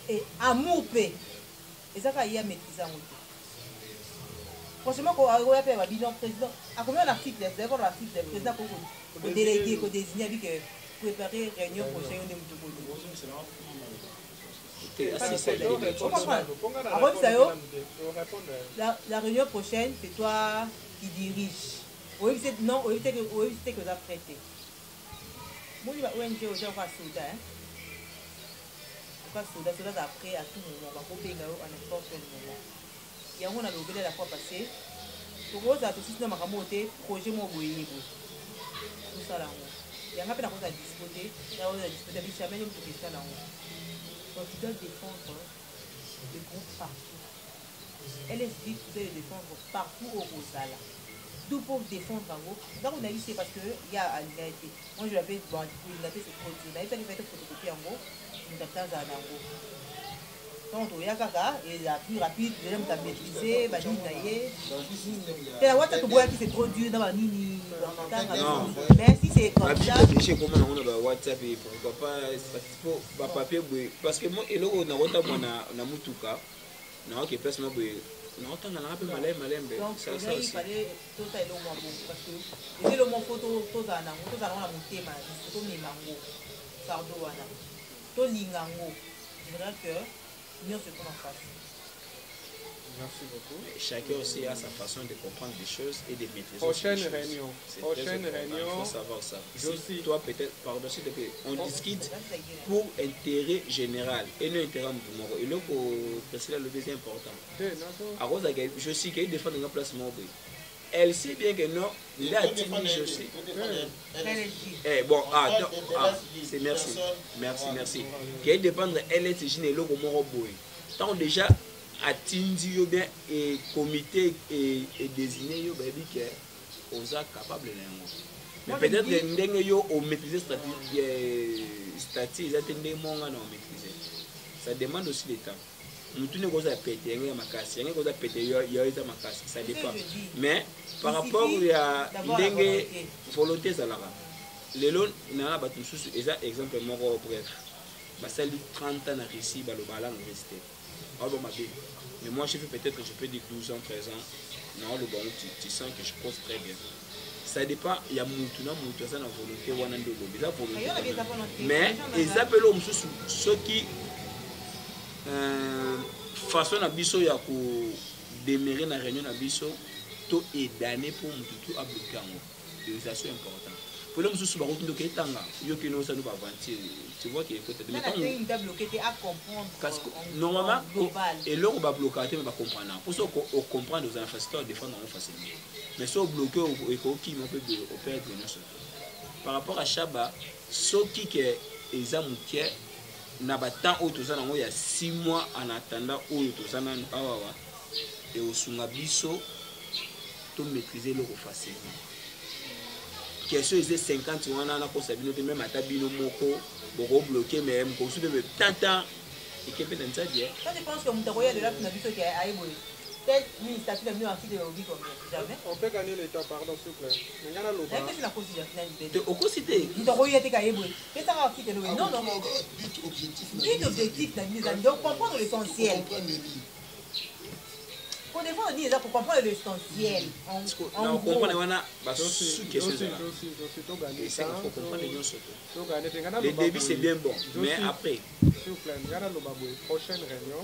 Et amour paix, et ça, il y a maîtrisé. Franchement, quand on a fait un bilan président, à combien d'articles, vous allez voir l'article, le président, pour déléguer, pour désigner, avec préparer réunion prochaine, on est la réunion prochaine, c'est toi qui dirige. Oui, c'est non, oui, c'est que vous avez prêté. Moi, je vais ONG aussi, on va soudain. On va soudain après, à tout moment, on va couper en n'importe quel moment. Et on a oublié la fois passée. Pour vous, ça aussi, c'est un projet mon boyer. Tout ça là. Il y a un peu de discuter. Il y a un discuter avec jamais une question là. Donc, tu dois défendre le groupe partout. LSD, tu dois le défendre partout au Rosala. D'où pour défendre en gros. Donc, on a dit c'est parce qu'il y a une réalité. Moi, je l'avais dit, il a fait ce produit. Il a fait une photocopie en gros. Il a fait un en gros. Donc, il y a caca, et la plus rapide, je l'aime maîtriser, bah, il y a la WhatsApp qui s'est produit dans la nini. Mais si c'est comme ça. Comment on a WhatsApp et pourquoi pas papier, parce que moi, et là, on a Mutuka, non, qui est place moi, non, on a un peu malin. Donc, il fallait tout ça, le moins bon, parce que le moins photo, tout ça, on a monté ma photo, mais mango, sardo, tout l'ingango. Je dirais que. Merci beaucoup. Chacun aussi a sa façon de comprendre les choses et de maîtriser. Prochaine réunion. Il faut savoir ça. Si toi, peut-être, pardon, s'il te plaît, on discute pour intérêt général et non intérêt mouvement. Et là, pour préciser le deuxième important. Je sais qu'il y a des fois dans la place mobile. Elle sait bien que non, il a dit je sais. Bon, c'est merci. Qu'elle dépend elle est générale au Moroboy. Tant déjà attendu bien et comité et désigné yo baby que on a capable de. Mais peut-être que yo au maîtriser statistique, attendez mon non maîtriser. Ça demande aussi le temps. Nous tous les choses à péter, il y a ma casse, il y a des choses à péter, il y a ma casse, ça dépend. Mais par rapport à la volonté, ça là. Les lots, il y a un exemple, bref. Ça lui 30 ans à Russie, à l'université. Mais moi, je fais peut-être que je peux dire 12 ans, 13 ans. Non, le bon, tu sens que je pose très bien. Ça dépend, il y a beaucoup ça la volonté, mais ils appellent ceux qui façon na biso ya ko démarrer na réunion na biso to et d'année pour tout à bloquer en organisation important L'homme sous barreau qui nous quitte tanga. Yo qui nous ça nous va avancer. Tu vois qu'il faut être. Mais quand il t'a bloqué, t'es à comprendre. Parce que normalement, et là on va bloquer, mais va comprendre. Pour ça on comprend nos infrastructures défendre en facilement. Mais si on bloque et qui on peut perdre notre. Par rapport à Chaba, ce qui est examen qui n'a pas tant autour il y a 6 mois en attendant autour et au Sungabiso tout maîtriser le facilement. Question est 50 on a encore sabino même à tabino moko beaucoup bloqué même pour se même tant et qui peut dans ça dire. Toi tu penses que Moutaroya de là tu n'as vu ce qui est à Eboy. Quel ministère tu as mis en titre de Obi combien? Jamais. On peut gagner l'État, pardon, s'il vous plaît. Mais il y en a l'autre. Est-ce que tu l'as considéré? Au cité. Moutaroya était à Eboy. Qu'est-ce que tu as fait? Non, non. But objectif, donc comprendre l'essentiel. Pour défendre les pour comprendre l'essentiel. On comprend les débits c'est bien bon, mais après. S'il vous plaît, il y a la prochaine réunion.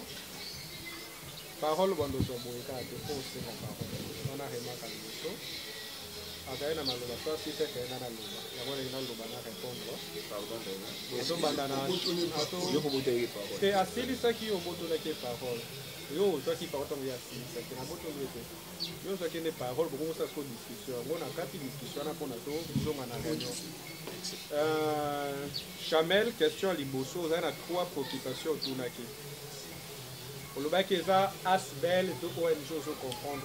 Parole bando zoboika de poser la parole. On a remarqué le Agaïna Maloba, toi si c'est qu'elle a la loba. La bonne est dans le répondre. C'est assez ça qui est au bout de la parole. Yo, toi qui parle, il y a six, c'est un bout de l'été. Yo, ça qui est parole, beaucoup ça se discussion. On a 4 discussions à pour nous, nous avons une réunion. Chamel, question à Liboso, on a 3 préoccupations autour de la. Pour le bac, il y a Asbel, 2 ONG, je comprendre.